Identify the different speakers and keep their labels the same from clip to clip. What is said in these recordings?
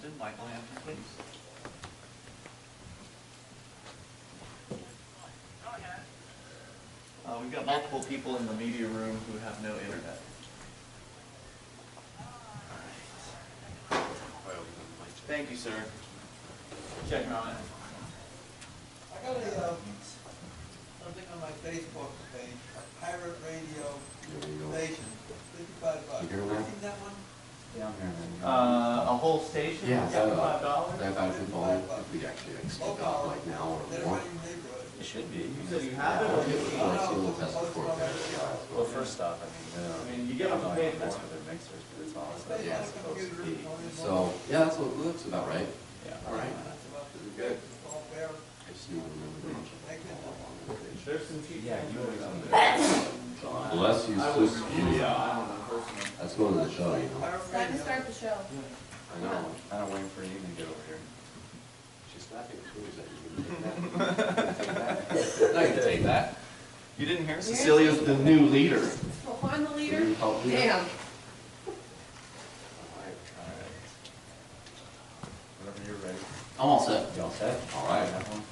Speaker 1: Hampton. Michael Hampton, please. We've got multiple people in the media room who have no internet. Thank you, sir. Check them out.
Speaker 2: I got something on my Facebook page, a pirate radio station, $55.
Speaker 3: You hear
Speaker 2: Have
Speaker 3: that?
Speaker 2: you seen that one?
Speaker 3: Down here.
Speaker 1: A whole station?
Speaker 3: Yeah,
Speaker 1: $55?
Speaker 3: That I've been following, if we actually speak up like now or
Speaker 2: They're
Speaker 3: more.
Speaker 2: running the neighborhood.
Speaker 1: It should be. You said you have it, or you
Speaker 3: Well, it's a little test before it goes.
Speaker 4: Well, first off,
Speaker 1: I mean, you get them to pay for
Speaker 4: that's
Speaker 1: it.
Speaker 4: for their mixers, but it's all
Speaker 2: They
Speaker 3: Yeah,
Speaker 2: have a
Speaker 4: supposed to
Speaker 2: computer
Speaker 4: be.
Speaker 2: on it.
Speaker 3: So, yeah, that's what it looks about right.
Speaker 4: Yeah.
Speaker 3: All right.
Speaker 2: That's about it.
Speaker 3: Good.
Speaker 2: It's all fair.
Speaker 3: I just need to remember to mention
Speaker 2: Thank you.
Speaker 1: There's some cheap.
Speaker 4: Yeah, you always on
Speaker 3: Bless you,
Speaker 1: I was
Speaker 3: sis.
Speaker 1: I don't know, personally.
Speaker 3: Let's go to the show, you know.
Speaker 2: Pirate
Speaker 5: It's time to
Speaker 2: radio.
Speaker 5: start the show.
Speaker 3: I know.
Speaker 4: I'm waiting for you to get over here.
Speaker 3: She's slapping clues at you. No, you can take that.
Speaker 1: You didn't hear? Cecilia's the new leader.
Speaker 5: Oh, I'm the leader?
Speaker 3: You help me?
Speaker 5: Damn.
Speaker 4: Alright. Whenever you're ready.
Speaker 1: I'm all set.
Speaker 4: You all set?
Speaker 3: All right.
Speaker 4: Have one?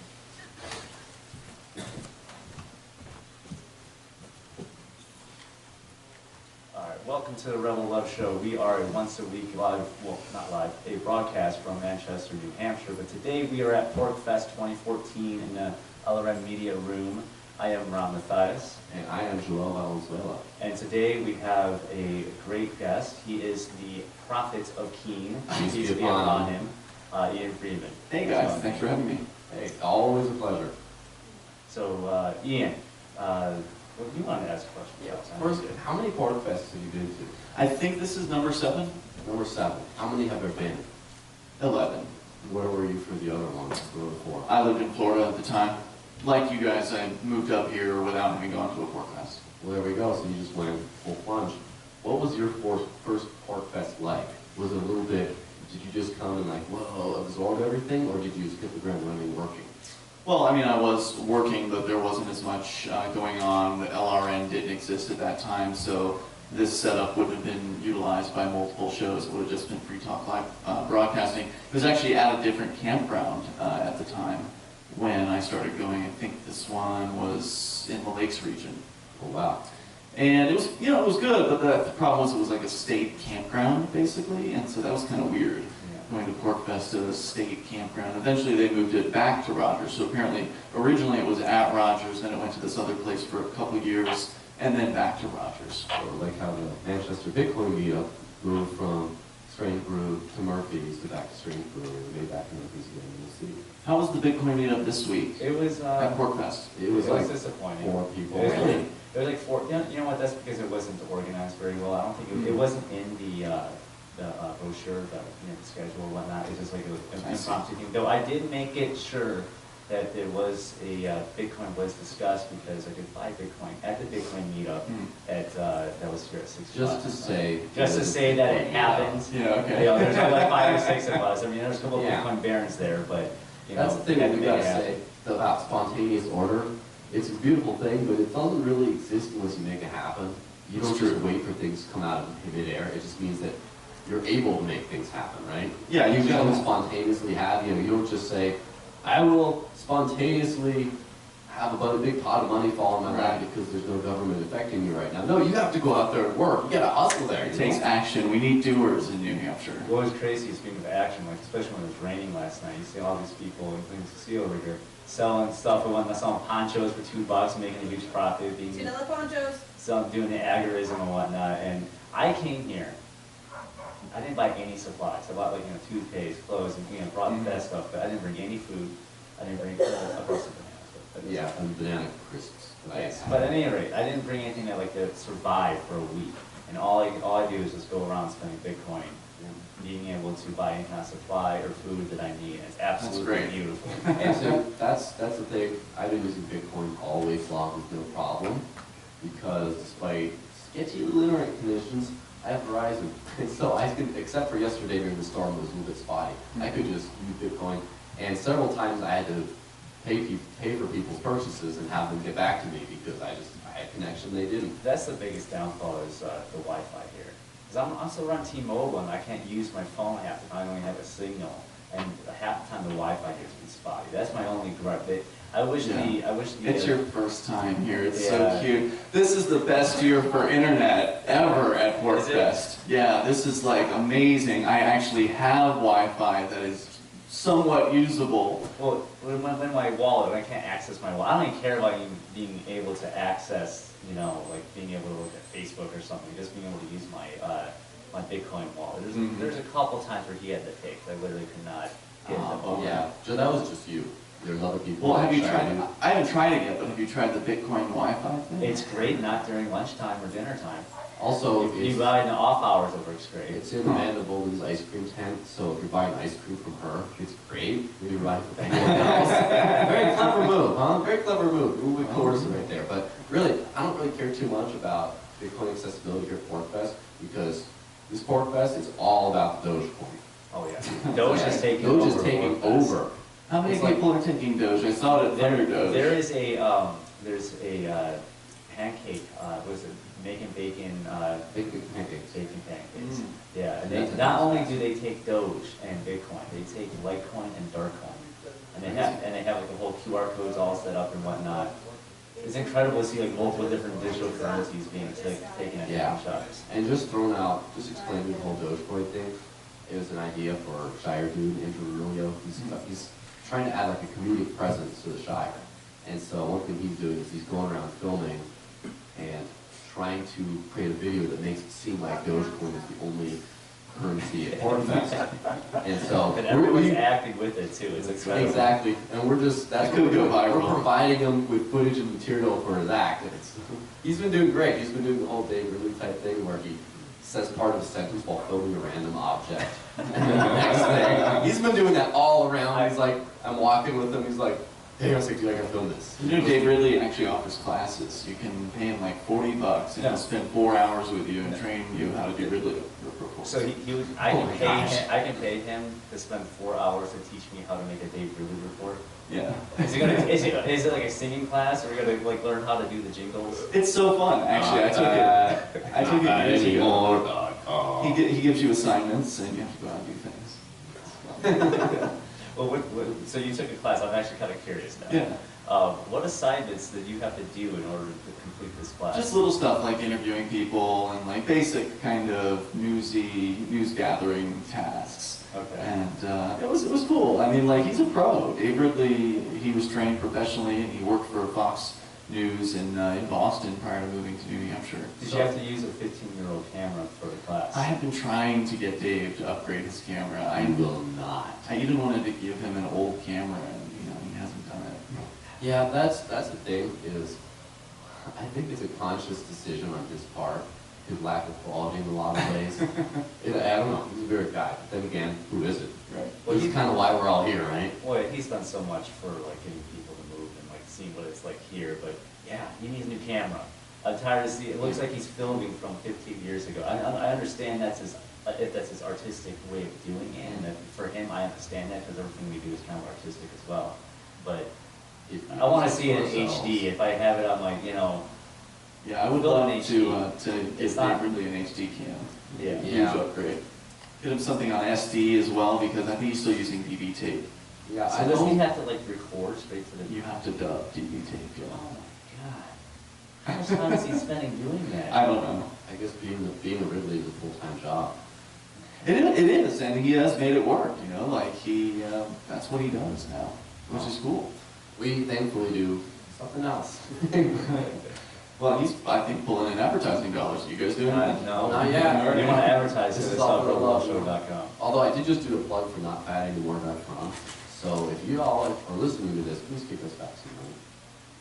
Speaker 4: Alright, welcome to the Rebel Love Show. We are a once a week live, well, not live, a broadcast from Manchester, New Hampshire. But today we are at PorcFest 2014 in the LRM Media Room. I am Ron Mathias.
Speaker 3: And I am Joel Valenzuela.
Speaker 4: And today we have a great guest. He is the prophet of Keene.
Speaker 3: Peace be
Speaker 4: Peace be
Speaker 3: upon
Speaker 4: upon him, Ian Freeman.
Speaker 1: Hey guys, thanks for having me.
Speaker 3: Hey, always a pleasure.
Speaker 4: So, Ian, what do you want to ask a question?
Speaker 3: First, how many PorcFests have you been to?
Speaker 1: I think this is number 7.
Speaker 3: Number 7. How many have there been?
Speaker 1: 11.
Speaker 3: Where were you for the other ones? Where were the 4?
Speaker 1: I lived in Florida at the time. Like you guys, I moved up here without having gone to a PorcFest.
Speaker 3: Well, there we go. So you just went full plunge. What was your first PorcFest like? Was it a little bit, did you just come and like, whoa, absorb everything? Or did you just hit the ground running working?
Speaker 1: Well, I mean, I was working, but there wasn't as much going on. The LRN didn't exist at that time, so this setup wouldn't have been utilized by multiple shows. It would have just been Free Talk Live broadcasting. It was actually at a different campground at the time when I started going. I think this one was in the Lakes region.
Speaker 3: Oh, wow.
Speaker 1: And it was, you know, it was good, but the problem was it was like a state campground, basically, and so that was kind of weird. Going to PorcFest to a state campground. Eventually they moved it back to Rogers. So apparently, originally it was at Rogers, then it went to this other place for a couple of years, and then back to Rogers.
Speaker 3: Or like how the Manchester Bitcoin meetup moved from Strange Brew to Murphy's to back to Strange Brew and made back to Murphy's again in the city.
Speaker 1: How was the Bitcoin meetup this week
Speaker 4: It was,
Speaker 1: at PorcFest?
Speaker 3: It was like
Speaker 4: disappointing.
Speaker 3: 4 people.
Speaker 4: It was like 4, you know what, that's because it wasn't organized very well. I don't think it wasn't in the brochure, the schedule and whatnot. It's just like an impromptu thing. Though I did make it sure that there was a Bitcoin was discussed because I could buy Bitcoin at the Bitcoin meetup at that was here at 6
Speaker 3: Just to say.
Speaker 4: Just to say that it happened.
Speaker 1: Yeah, okay.
Speaker 4: You know, there's only like 5 or 6 of us. I mean, there's a couple of
Speaker 3: Yeah.
Speaker 4: Bitcoin barons there, but you know,
Speaker 3: That's the thing
Speaker 4: had
Speaker 3: that
Speaker 4: to
Speaker 3: we
Speaker 4: make
Speaker 3: gotta
Speaker 4: it happen.
Speaker 3: say about spontaneous order. It's a beautiful thing, but it doesn't really exist unless you make it happen. You don't
Speaker 1: It's
Speaker 3: just
Speaker 1: true.
Speaker 3: wait for things to come out of midair. It just means that you're able to make things happen, right?
Speaker 1: Yeah,
Speaker 3: you
Speaker 1: you
Speaker 3: don't
Speaker 1: gotta-
Speaker 3: spontaneously have, you don't just say, I will spontaneously have a big pot of money fall in my lap because there's no government affecting you right now. No, you have to go out there and work. You gotta hustle there.
Speaker 1: It takes action. We need doers in New Hampshire.
Speaker 4: What was crazy is speaking of action, like especially when it was raining last night, you see all these people, including Cecile over here, selling stuff for selling ponchos for $2, making a huge profit, being
Speaker 5: $2 ponchos.
Speaker 4: doing the agorism and whatnot. And I came here. I didn't buy any supplies. I bought like toothpaste, clothes, and brought the best stuff, but I didn't bring any food. I didn't bring I brought some bananas. But
Speaker 3: Yeah, and banana crisps.
Speaker 4: yes. But at any rate, I didn't bring anything that like to survive for a week. And all I do is just go around spending Bitcoin, being able to buy any kind of supply or food that I need. And it's absolutely
Speaker 1: great.
Speaker 4: beautiful.
Speaker 3: And so that's the thing. I've been using Bitcoin always long with no problem because despite sketchy little internet conditions, I have Verizon. And so I can, except for yesterday during the storm, it was a little bit spotty. I could just use Bitcoin. And several times I had to pay for people's purchases and have them get back to me because I had connection, they didn't.
Speaker 4: That's the biggest downfall is the Wi-Fi here. Because I'm still running T-Mobile and I can't use my phone half the time. I only have a signal, and half the time the Wi-Fi gets to be spotty. That's my only gripe. I wish
Speaker 1: It's your first time here. It's
Speaker 4: Yeah.
Speaker 1: so cute. This is the best year for internet ever at PorcFest. Yeah, this is like amazing. I actually have Wi-Fi that is somewhat usable.
Speaker 4: Well, when my wallet, when I can't access my wallet, I don't even care about even being able to access, like being able to look at Facebook or something, just being able to use my my Bitcoin wallet. There's a couple times where he had to pay, 'cause I literally could not get the
Speaker 3: Oh, yeah. So that was just you. There's other people.
Speaker 1: Well, have you
Speaker 3: that
Speaker 1: tried?
Speaker 3: it.
Speaker 1: I haven't tried it yet, but have you tried the Bitcoin Wi-Fi thing?
Speaker 4: It's great not during lunchtime or dinner time.
Speaker 3: Also,
Speaker 4: If you
Speaker 3: it's,
Speaker 4: buy in the off hours, it works great.
Speaker 3: it's in Amanda Bolden's ice cream tent, so if you're buying ice cream from her, it's great. If you're buying from anyone else, very clever move, huh? Very clever move. Ooh, we coerce it right there. But really, I don't really care too much about Bitcoin accessibility here at PorcFest, because this PorcFest is all about the Dogecoin.
Speaker 4: Oh yeah, Doge is taking
Speaker 3: Doge
Speaker 4: over.
Speaker 3: is taking
Speaker 4: PorcFest.
Speaker 3: over.
Speaker 1: How many
Speaker 3: It's like-
Speaker 1: people are taking Doge? I saw it at Thunder Doge.
Speaker 4: There's a pancake. Was it making bacon?
Speaker 3: Bacon pancakes.
Speaker 4: Bacon pancakes.
Speaker 1: Mm.
Speaker 4: Yeah, and
Speaker 3: That's
Speaker 4: they not only
Speaker 3: fantastic.
Speaker 4: do they take Doge and Bitcoin, they take Litecoin and Darkcoin, and they have like the whole QR codes all set up and whatnot. It's incredible to see like multiple different digital currencies being taken at
Speaker 3: Yeah.
Speaker 4: different shops.
Speaker 3: And just explaining the whole Dogecoin thing, it was an idea for Shire Dude, Andrew Rulio. He's trying to add like a comedic presence to the Shire. And so one thing he's doing is he's going around filming and trying to create a video that makes it seem like Dogecoin is the only currency at PorcFest. And so
Speaker 4: And everyone's acting with it too. It's incredible.
Speaker 3: exactly, and that's
Speaker 1: That
Speaker 3: what
Speaker 1: could go
Speaker 3: we're
Speaker 1: viral.
Speaker 3: providing him with footage and material for his act. And he's been doing great. He's been doing the whole Dave Ridley type thing where he says part of a sentence while filming a random object. And then the next thing, he's been doing that all around. He's like, I'm walking with him, he's like, hey, I was like, dude, I gotta film this.
Speaker 1: You know, Dave Ridley actually offers classes. You can pay him like $40 and
Speaker 4: Yeah.
Speaker 1: he'll spend 4 hours with you and train you how to do Ridley reports.
Speaker 4: So he would, I
Speaker 3: Oh
Speaker 4: can
Speaker 3: my
Speaker 4: pay
Speaker 3: gosh.
Speaker 4: him. I can pay him to spend 4 hours to teach me how to make a Dave Ridley report.
Speaker 1: Yeah.
Speaker 4: Is it like a singing class, or are we gonna like learn how to do the jingles?
Speaker 1: It's so fun, actually. I took it years ago. He gives you assignments and you have to go out and do things.
Speaker 4: Well, so you took a class. I'm actually kind of curious now.
Speaker 1: Yeah.
Speaker 4: What assignments did you have to do in order to complete this class?
Speaker 1: Just little stuff like interviewing people and like basic kind of news gathering tasks.
Speaker 4: Okay.
Speaker 1: And it was cool. I mean, like, he's a pro. Dave Ridley, he was trained professionally and he worked for Fox News in Boston prior to moving to New Hampshire.
Speaker 4: Did
Speaker 1: So
Speaker 4: you have to use a 15-year-old camera for the class?
Speaker 1: I have been trying to get Dave to upgrade his camera.
Speaker 3: I will not.
Speaker 1: I even wanted to give him an old camera and, he hasn't done it.
Speaker 3: Yeah, that's the thing is, I think it's a conscious decision on his part, his lack of quality in a lot of ways. I don't know, he's a very guy, but then again, who is it?
Speaker 1: Right.
Speaker 3: Well, this is kind of why we're all here, right?
Speaker 4: Boy, he's done so much for like getting people to move and like seeing what it's like here, but yeah, he needs a new camera. I'm tired of seeing, it looks like he's filming from 15 years ago. I understand if that's his artistic way of doing it, and that for him, I understand that because everything we do is kind of artistic as well. But I want to see it in HD. If I have it on my,
Speaker 1: Yeah, I would
Speaker 4: Build an
Speaker 1: love
Speaker 4: HD.
Speaker 1: to
Speaker 4: It's
Speaker 1: give
Speaker 4: not-
Speaker 1: Dave Ridley an HD cam.
Speaker 4: Yeah.
Speaker 1: Huge upgrade. Get him something on SD as well, because I think he's still using DV tape.
Speaker 3: Yeah,
Speaker 4: So
Speaker 3: I
Speaker 4: does he
Speaker 3: don't,
Speaker 4: have to like record straight to the?
Speaker 1: You have to dub DV tape,
Speaker 4: Oh
Speaker 1: yeah.
Speaker 4: my god! How much time is he spending doing that?
Speaker 1: I don't know.
Speaker 3: I guess being a Ridley is a full-time job.
Speaker 1: It is, and he has made it work, like that's what he does now, which is cool.
Speaker 3: We thankfully do something else.
Speaker 1: Well, he's, I think, pulling in advertising dollars. You guys doing that?
Speaker 4: No,
Speaker 3: Not yet.
Speaker 4: You want to advertise
Speaker 3: This
Speaker 4: this
Speaker 3: is
Speaker 4: at
Speaker 3: all for love.
Speaker 4: SouthProWallShow.com.
Speaker 3: Although I did just do a plug for notfatanymore.com. So if you all are listening to this, please kick us back some money.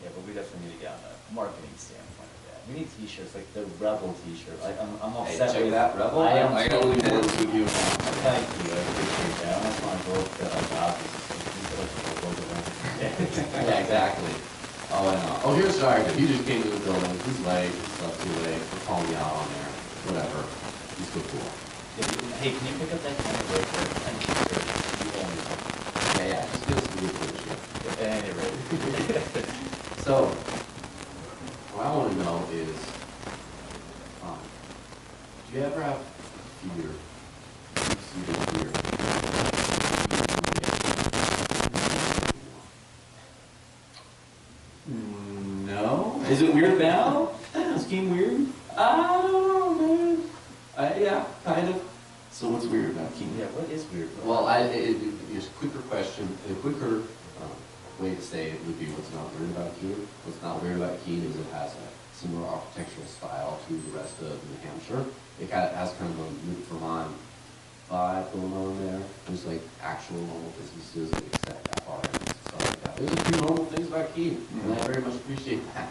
Speaker 4: Yeah, but we definitely need to get on the marketing standpoint of that. We need T-shirts like the Rebel T-shirt. I'm
Speaker 3: Hey,
Speaker 4: upset
Speaker 3: check
Speaker 4: with
Speaker 3: that Rebel.
Speaker 4: I am
Speaker 3: I
Speaker 1: Totally
Speaker 3: totally
Speaker 1: works with you.
Speaker 4: Thank you, I appreciate that. I almost want to go to like office and put like a logo on it.
Speaker 3: Yeah, exactly. Oh, I know. Oh, here's Shire. He just came to the building. He's late. He slept too late. We're calling me out on there. Whatever. He's so cool.
Speaker 4: Hey, can you pick up that camera right there? Thank you, sir. You own it.
Speaker 3: Yeah. Just give us some good footage.
Speaker 4: At any rate.
Speaker 3: So, what I want to know is, do you ever have fear? Deep-seated fear
Speaker 1: Is it weird now? Is Keene weird? I don't know, man. Yeah, kind of. So what's weird about Keene?
Speaker 4: Yeah, what is weird?
Speaker 3: Well, just a quicker question, a quicker way to say it would be what's not weird about Keene. What's not weird about Keene is it has a similar architectural style to the rest of New Hampshire. It has kind of a Vermont vibe going on there. There's like actual normal businesses that accept FRMs and stuff like that. There's a few normal things about Keene, and I very much appreciate that.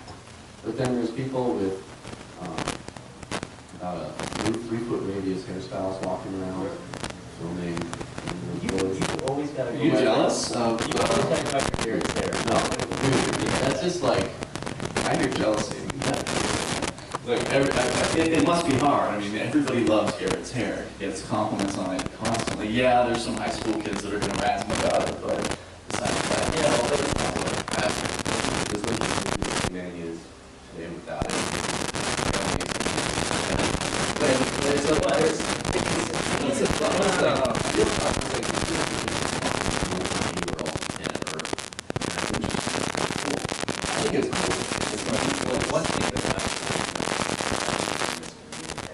Speaker 3: But then there's people with about a 3-foot radius hairstyles walking around, filming.
Speaker 4: You always gotta go.
Speaker 1: Are you jealous of?
Speaker 4: You always gotta go for Garrett's hair.
Speaker 3: No, dude, that's just like,
Speaker 1: I hear jealousy. Look, it must be hard. I mean, everybody loves Garrett's hair. He gets compliments on it constantly. Yeah, there's some high school kids that are going to razz him about it, but besides that,
Speaker 3: yeah, well, that's not what happened. There's no humanity is today without it. I think it's cool. It's like, one thing that happened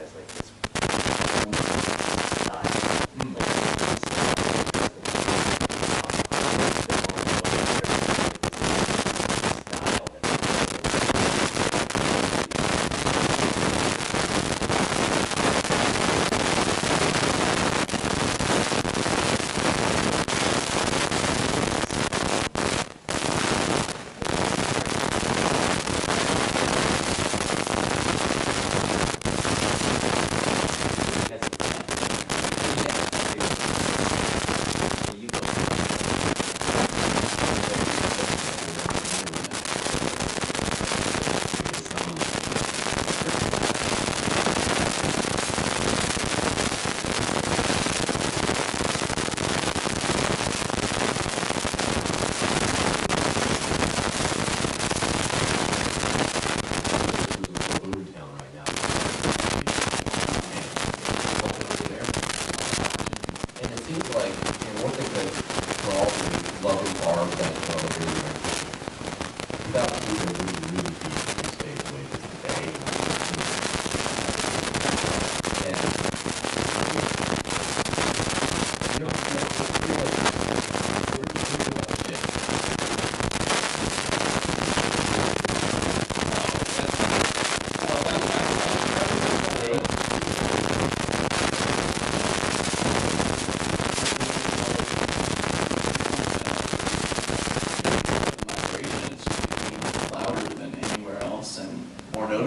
Speaker 4: As like this style.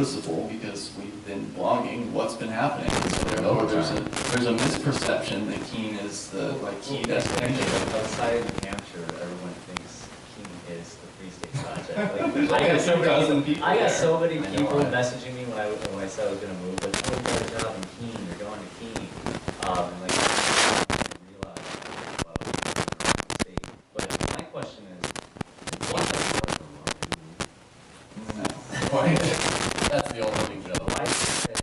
Speaker 1: noticeable because we've been blogging what's been happening. So therefore, there's a misperception that Keene is the key destination.
Speaker 4: Outside of New Hampshire, everyone thinks Keene is the Free State Project. Like, I got so many people messaging me when I said I was going to move, like, oh, you got a job in Keene, you're going to Keene. And like, I realized about the state. But my question is, what's the
Speaker 3: That's the old running joke.
Speaker 4: Why is it,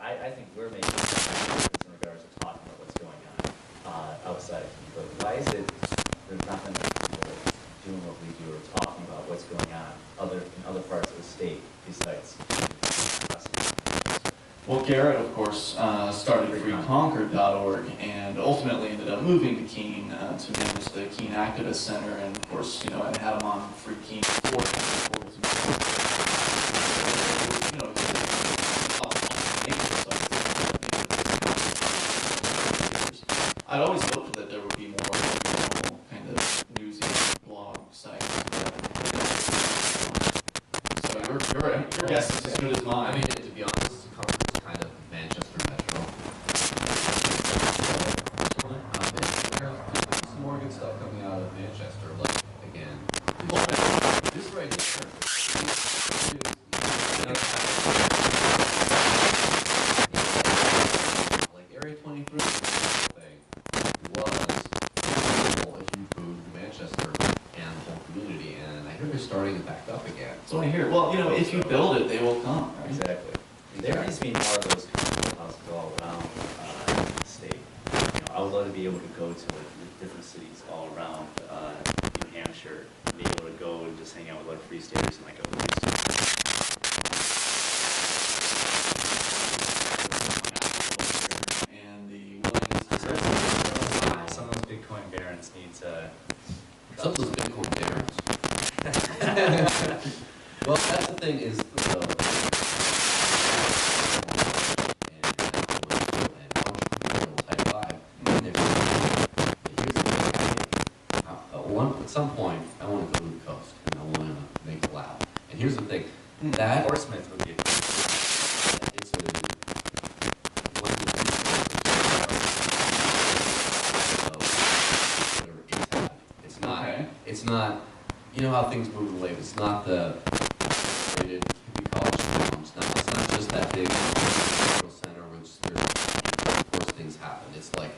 Speaker 4: I think we're making progress in regards to talking about what's going on outside of Keene, but why is it there's not many people doing what we do or talking about what's going on in other parts of the state besides us?
Speaker 1: Well, Garrett, of course, started freeconcord.org and ultimately ended up moving to Keene to manage the Keene Activist Center, and of course, I had him on Free Keene before. I'd always hoped that there would be more kind of newsy blog sites. So your guess is as good as mine.
Speaker 3: I mean, to be honest, this conference is kind of Manchester Metro. There's some more good stuff coming out of Manchester, like, again, this right here. Like Area 23 thing was a huge boom to Manchester and the whole community, and I hear they're starting it back up again.
Speaker 1: So I hear, well, if you build it, they will come, right?
Speaker 4: Exactly. There needs to be more of those houses all around the state. I would love to be able to go to different cities all around New Hampshire Hampshire, and be able to go and just hang out with like free staters and like a
Speaker 1: And the willingness to
Speaker 4: some of those Bitcoin barons need to.
Speaker 3: Some of those Bitcoin barons. Well, that's the thing is at some point, I want to go to the coast and I want to make it loud. And here's the thing, that
Speaker 4: Portsmouth would be.
Speaker 3: it's a it's not.
Speaker 1: Okay.
Speaker 3: It's not. You know how things move in waves. It's not the rated hippie college town. It's not just that big cultural center which there's of course things happen. It's like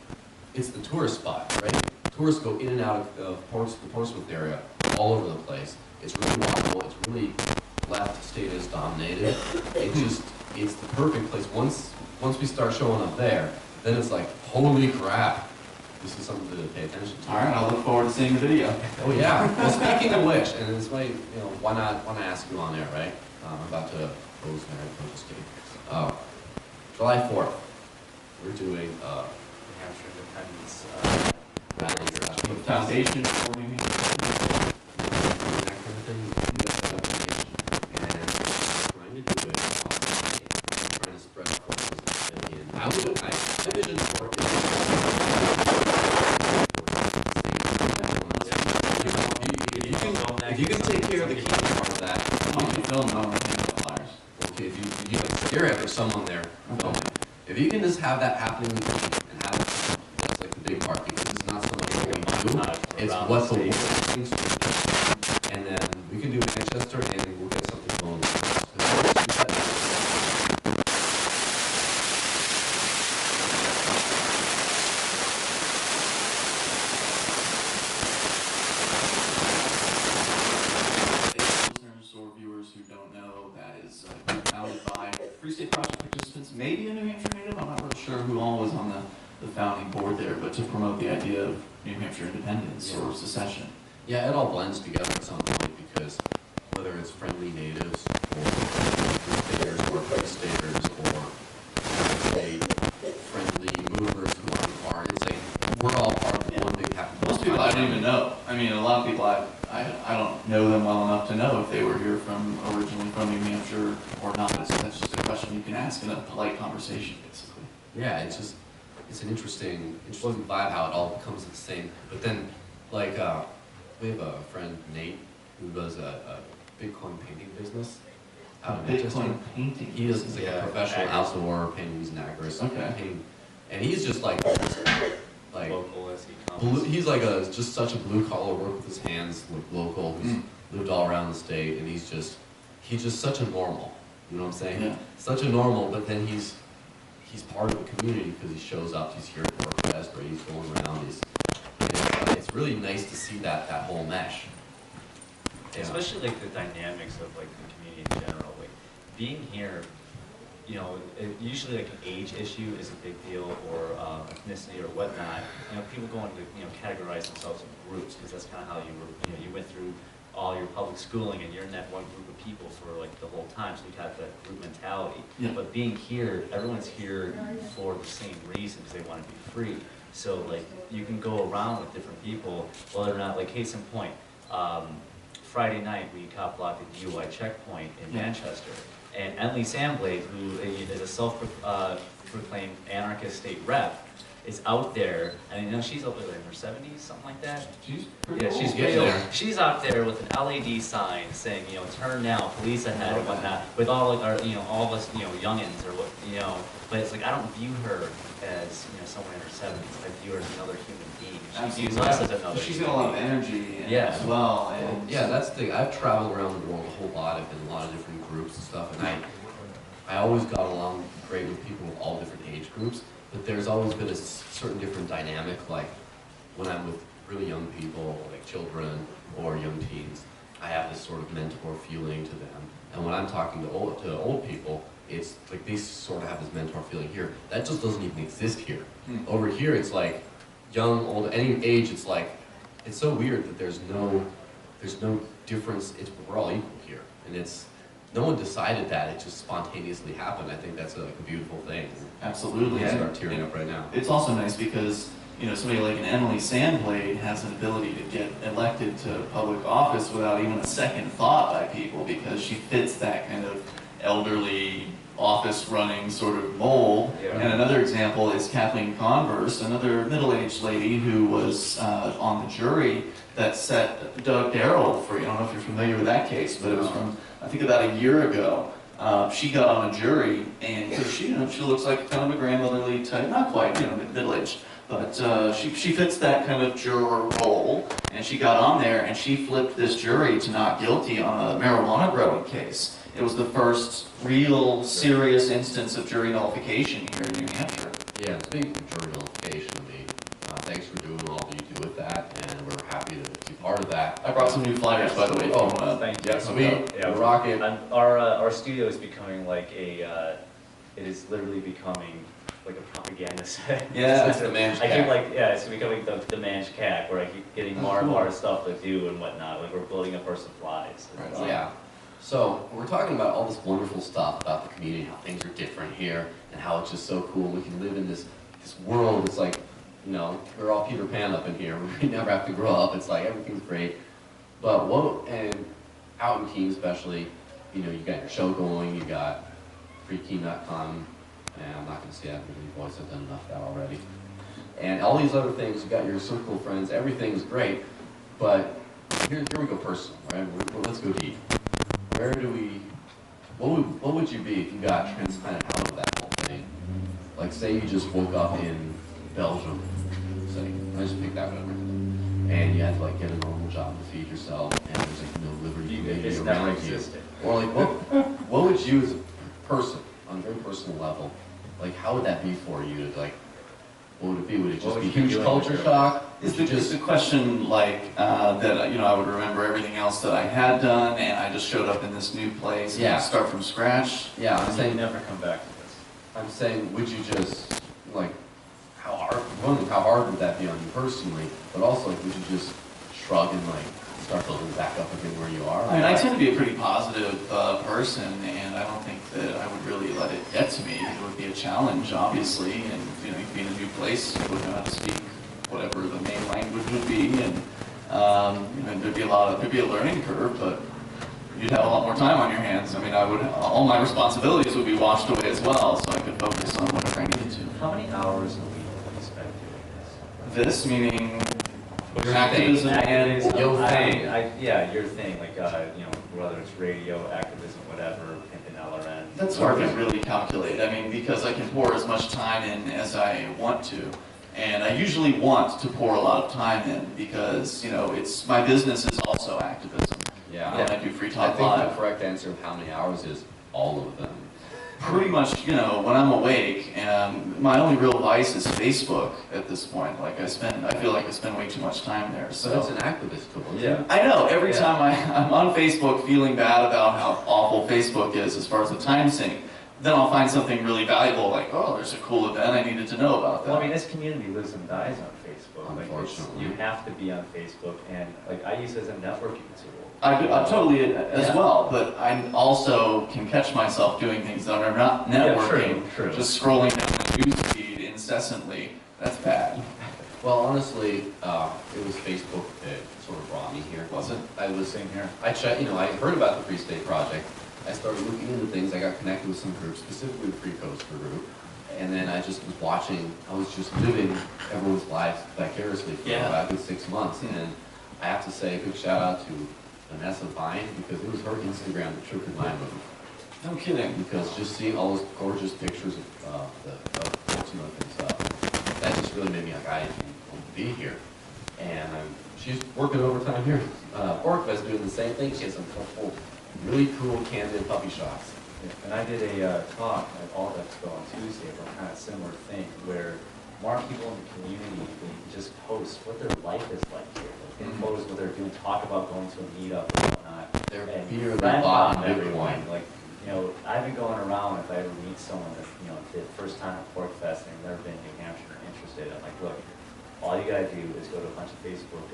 Speaker 3: it's the tourist spot, right? Tourists go in and out of the Portsmouth area all over the place. It's really walkable. It's really left statist dominated. It's the perfect place. Once we start showing up there, then it's like, holy crap, this is something to pay attention to.
Speaker 1: All right, I look forward to seeing the video.
Speaker 3: Oh yeah. Well, speaking of which, and this way, why not ask you on there, right? I'm about to close there and close the state. July 4th, we're doing
Speaker 4: New Hampshire Independence.
Speaker 3: rally
Speaker 1: The foundation for New Hampshire.
Speaker 3: that kind of thing. And trying to do it trying to spread the and I envision for it. If you can take care of the camera part of that,
Speaker 1: Why don't you film it on the flyers?
Speaker 3: okay, if you can stare at there's someone there filming. If you can just have that happening and have it, that's like the big part because it's not so much what we do, it's what the world thinks we do. And then we can do Manchester and we'll get something going.
Speaker 1: Listeners or viewers who don't know, that is founded by Free State Project participants, maybe a New Hampshire native. I'm not really sure who all was on the founding board there, but to promote the idea of New Hampshire independence or secession.
Speaker 3: Yeah, it all blends together at some point because whether it's friendly natives or free staters or say friendly movers who aren't part, it's like we're all part of one big happy.
Speaker 1: Most people I don't even know. I mean, a lot of people I don't know them well enough to know if they were here originally from New Hampshire or not. So that's just a question you can ask in a polite conversation, basically.
Speaker 3: Yeah, it's an interesting vibe how it all comes the same. But then, like, we have a friend, Nate, who does a Bitcoin painting business out of Manchester.
Speaker 1: Bitcoin painting.
Speaker 3: He is like a professional outdoor painting. He's an actress.
Speaker 1: Okay.
Speaker 3: And he's just like
Speaker 4: Local as he comes.
Speaker 3: he's like just such a blue collar, work with his hands, like local, who's lived all around the state, and he's just such a normal. You know what I'm saying?
Speaker 1: Yeah.
Speaker 3: Such a normal, but then he's part of a community because he shows up. He's here at PorcFest, or he's going around. It's really nice to see that whole mesh. Yeah.
Speaker 4: Especially like the dynamics of like the community in general. Like being here, usually like an age issue is a big deal, or ethnicity or whatnot. People go into categorize themselves in groups because that's kind of how you went through all your public schooling and you're in that one group of people for like the whole time, so you got that group mentality.
Speaker 1: Yeah.
Speaker 4: But being here, everyone's here for the same reason, because they want to be free. So like you can go around with different people, whether or not, like case in point, Friday night we cop blocked the DUI checkpoint in Manchester, and Emily Sandblade, who is a self-proclaimed anarchist state rep, is out there, and she's up there in her 70s, something like that.
Speaker 1: She's pretty old.
Speaker 4: She's
Speaker 3: getting there.
Speaker 4: She's out there with an LED sign saying, turn now, police ahead, and whatnot, with all like our, all of us, youngins or what, But it's like I don't view her as, someone in her 70s. I view her as another human being. She views us as another.
Speaker 1: She's got a lot of energy as well. And
Speaker 3: Yeah, that's the thing. I've traveled around the world a whole lot. I've been in a lot of different groups and stuff, and I always got along great with people of all different age groups. But there's always been a certain different dynamic, like when I'm with really young people, like children or young teens, I have this sort of mentor feeling to them. And when I'm talking to old people, it's like they sort of have this mentor feeling here. That just doesn't even exist here. Over here, it's like young, old, any age, it's like, it's so weird that there's no there's no difference, we're all equal here. And no one decided that, it just spontaneously happened. I think that's like a beautiful thing.
Speaker 1: Absolutely.
Speaker 3: I
Speaker 1: And
Speaker 3: start tearing up right now.
Speaker 1: it's also nice because, somebody like an Emily Sandblade has an ability to get elected to public office without even a second thought by people, because she fits that kind of elderly, office-running sort of mold.
Speaker 4: Yeah.
Speaker 1: And another example is Kathleen Converse, another middle-aged lady who was on the jury that set Doug Darrell free. I don't know if you're familiar with that case, but it was from, I think, about a year ago. She got on a jury, and because she looks like kind of a grandmotherly type, not quite, middle-aged, but she fits that kind of juror role, and she got on there, and she flipped this jury to not guilty on a marijuana growing case. It was the first real serious instance of jury nullification here in New Hampshire.
Speaker 3: Yeah, speaking of jury nullification, thanks for doing all that you do with that, and we're happy to be part of that.
Speaker 1: I brought some new flyers, by the way.
Speaker 3: Oh,
Speaker 4: thank you.
Speaker 3: Yeah, sweet.
Speaker 4: Yeah,
Speaker 3: Rock it.
Speaker 4: Our studio is becoming like it is literally becoming like a propaganda set.
Speaker 1: Yeah,
Speaker 3: it's the man's
Speaker 4: I
Speaker 3: cat.
Speaker 4: keep it's becoming the man's cat, where I keep getting more and more stuff to do and whatnot. Like we're building up our supplies.
Speaker 1: Right.
Speaker 3: Yeah. So we're talking about all this wonderful stuff about the community, how things are different here, and how it's just so cool. We can live in this world. It's like, we're all Peter Pan up in here. We never have to grow up. It's like everything's great. But and out in Keene especially, you got your show going, you got freekeene.com, and I'm not going to say that because you boys have done enough of that already. And all these other things, you got your circle of friends, everything's great. But here we go personal, right? Let's go deep. What would you be if you got transplanted out of that whole thing? Like, say you just woke up in Belgium, say, I just picked that one, and you had to get a normal job to feed yourself, and there's no liberty
Speaker 4: It's
Speaker 3: maybe
Speaker 4: never
Speaker 3: around you.
Speaker 4: existed.
Speaker 3: Or what would you as a person, on a very personal level, how would that be for you to what would it be? Would it just be huge culture shock?
Speaker 1: Is the question that I would remember everything else that I had done, and I just showed up in this new place and start from scratch?
Speaker 3: Yeah, I'm
Speaker 4: You
Speaker 3: saying
Speaker 4: never come back to this.
Speaker 3: I'm saying, would you just how hard would that be on you personally? But also, would you just shrug and start building back up again where you are?
Speaker 1: I mean, I tend to be a pretty positive person, and I don't think that I would really let it get to me. It would be a challenge, obviously, and you could be in a new place, you wouldn't know how to speak whatever the main language would be, and there'd be a learning curve, but you'd have a lot more time on your hands. I mean, all my responsibilities would be washed away as well, so I could focus on whatever I needed to.
Speaker 4: How many hours a week have you spent doing this?
Speaker 1: This meaning
Speaker 3: Your
Speaker 1: activism and
Speaker 3: Your thing.
Speaker 4: Your thing, whether it's radio, activism, whatever, pimping LRN.
Speaker 1: That's hard to really calculate. I mean, because I can pour as much time in as I want to. And I usually want to pour a lot of time in because, it's my business is also activism.
Speaker 3: Yeah.
Speaker 1: And I do Free
Speaker 3: I
Speaker 1: Talk
Speaker 3: think
Speaker 1: Live.
Speaker 3: the correct answer of how many hours is all of them.
Speaker 1: Pretty much, when I'm awake, my only real vice is Facebook at this point. I feel like I spend way too much time there.
Speaker 3: So it's
Speaker 1: So
Speaker 3: an activist tool, isn't
Speaker 4: Yeah.
Speaker 3: it?
Speaker 1: I know, every
Speaker 4: Yeah.
Speaker 1: time I'm on Facebook feeling bad about how awful Facebook is as far as the time sink, then I'll find something really valuable, there's a cool event, I needed to know about that.
Speaker 4: Well, this community lives and dies on Facebook.
Speaker 3: Unfortunately.
Speaker 4: You have to be on Facebook, and I use it as a networking tool.
Speaker 1: I totally as
Speaker 3: Yeah.
Speaker 1: well, but I also can catch myself doing things that are not networking,
Speaker 4: true.
Speaker 1: just scrolling down the news feed incessantly. That's bad.
Speaker 3: Well, honestly, it was Facebook that sort of brought me here.
Speaker 1: Was it?
Speaker 4: Same here.
Speaker 3: I checked, I heard about the Free State Project. I started looking into things. I got connected with some groups, specifically the Free Coaster group. And then I just was I was just living everyone's lives vicariously for about a good 6 months. And I have to say a big shout out to Vanessa Vine, because it was her Instagram that triggered my move.
Speaker 1: No kidding.
Speaker 3: Because just seeing all those gorgeous pictures of the folks and stuff, that just really made me I want to be here. And she's working overtime here. PorcFest doing the same thing. She has some really cool candid puppy shots.
Speaker 4: And I did a talk at Alt Expo on Tuesday about kind of similar thing, where more people in the community can just post what their life is like here. They can post what they're doing, talk about going to a meetup and whatnot.
Speaker 3: Their
Speaker 4: And
Speaker 3: beer, their
Speaker 4: friend
Speaker 3: bought
Speaker 4: bomb
Speaker 3: and
Speaker 4: everyone.
Speaker 3: Bitcoin.
Speaker 4: I've been going around, if I ever meet someone that, the first time at PorcFest and they've never been to New Hampshire or interested, I'm like, look, all you gotta do is go to a bunch of Facebook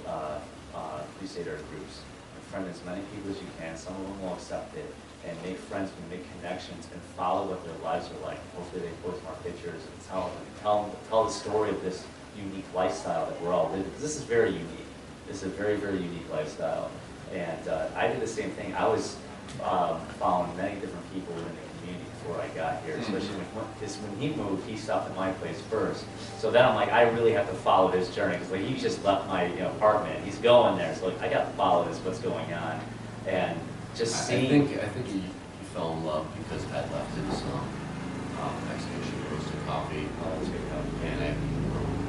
Speaker 4: Crusader groups and befriend as many people as you can. Some of them will accept it, and make friends and make connections and follow what their lives are like. Hopefully they post more pictures and tell the story of this unique lifestyle that we're all living. Because this is very unique. This is a very, very unique lifestyle. And I did the same thing. I was following many different people in the community before I got here, especially when he moved, he stopped at my place first. So then I'm like, I really have to follow his journey, because like, he just left my apartment, he's going there, so like, I got to follow this, what's going on, and just seeing.
Speaker 3: I think he fell in love because I left him some exhibition roasted coffee.
Speaker 4: Oh, that's good.
Speaker 3: And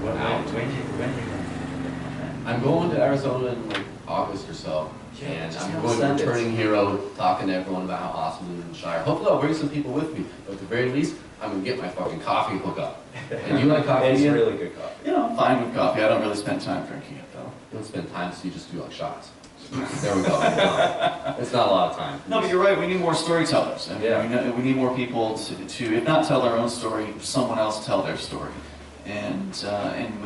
Speaker 4: When are you going?
Speaker 3: I'm going to Arizona in like August or so.
Speaker 4: Yeah,
Speaker 3: And
Speaker 4: just
Speaker 3: I'm
Speaker 4: have
Speaker 3: going to
Speaker 4: Sundays.
Speaker 3: Returning Hero, talking to everyone about how awesome it is in the Shire. Hopefully I'll bring some people with me, but at the very least, I'm going to get my fucking coffee hookup. And you like coffee?
Speaker 4: It's
Speaker 3: Ian?
Speaker 4: really good coffee.
Speaker 1: You know, I'm fine with coffee. I don't really spend time drinking it though.
Speaker 3: You don't spend time, so you just do like shots. There we go. It's not a lot of time.
Speaker 1: No, but you're right. We need more storytellers. I mean,
Speaker 4: Yeah.
Speaker 1: we need more people to, if not tell their own story, someone else tell their story. And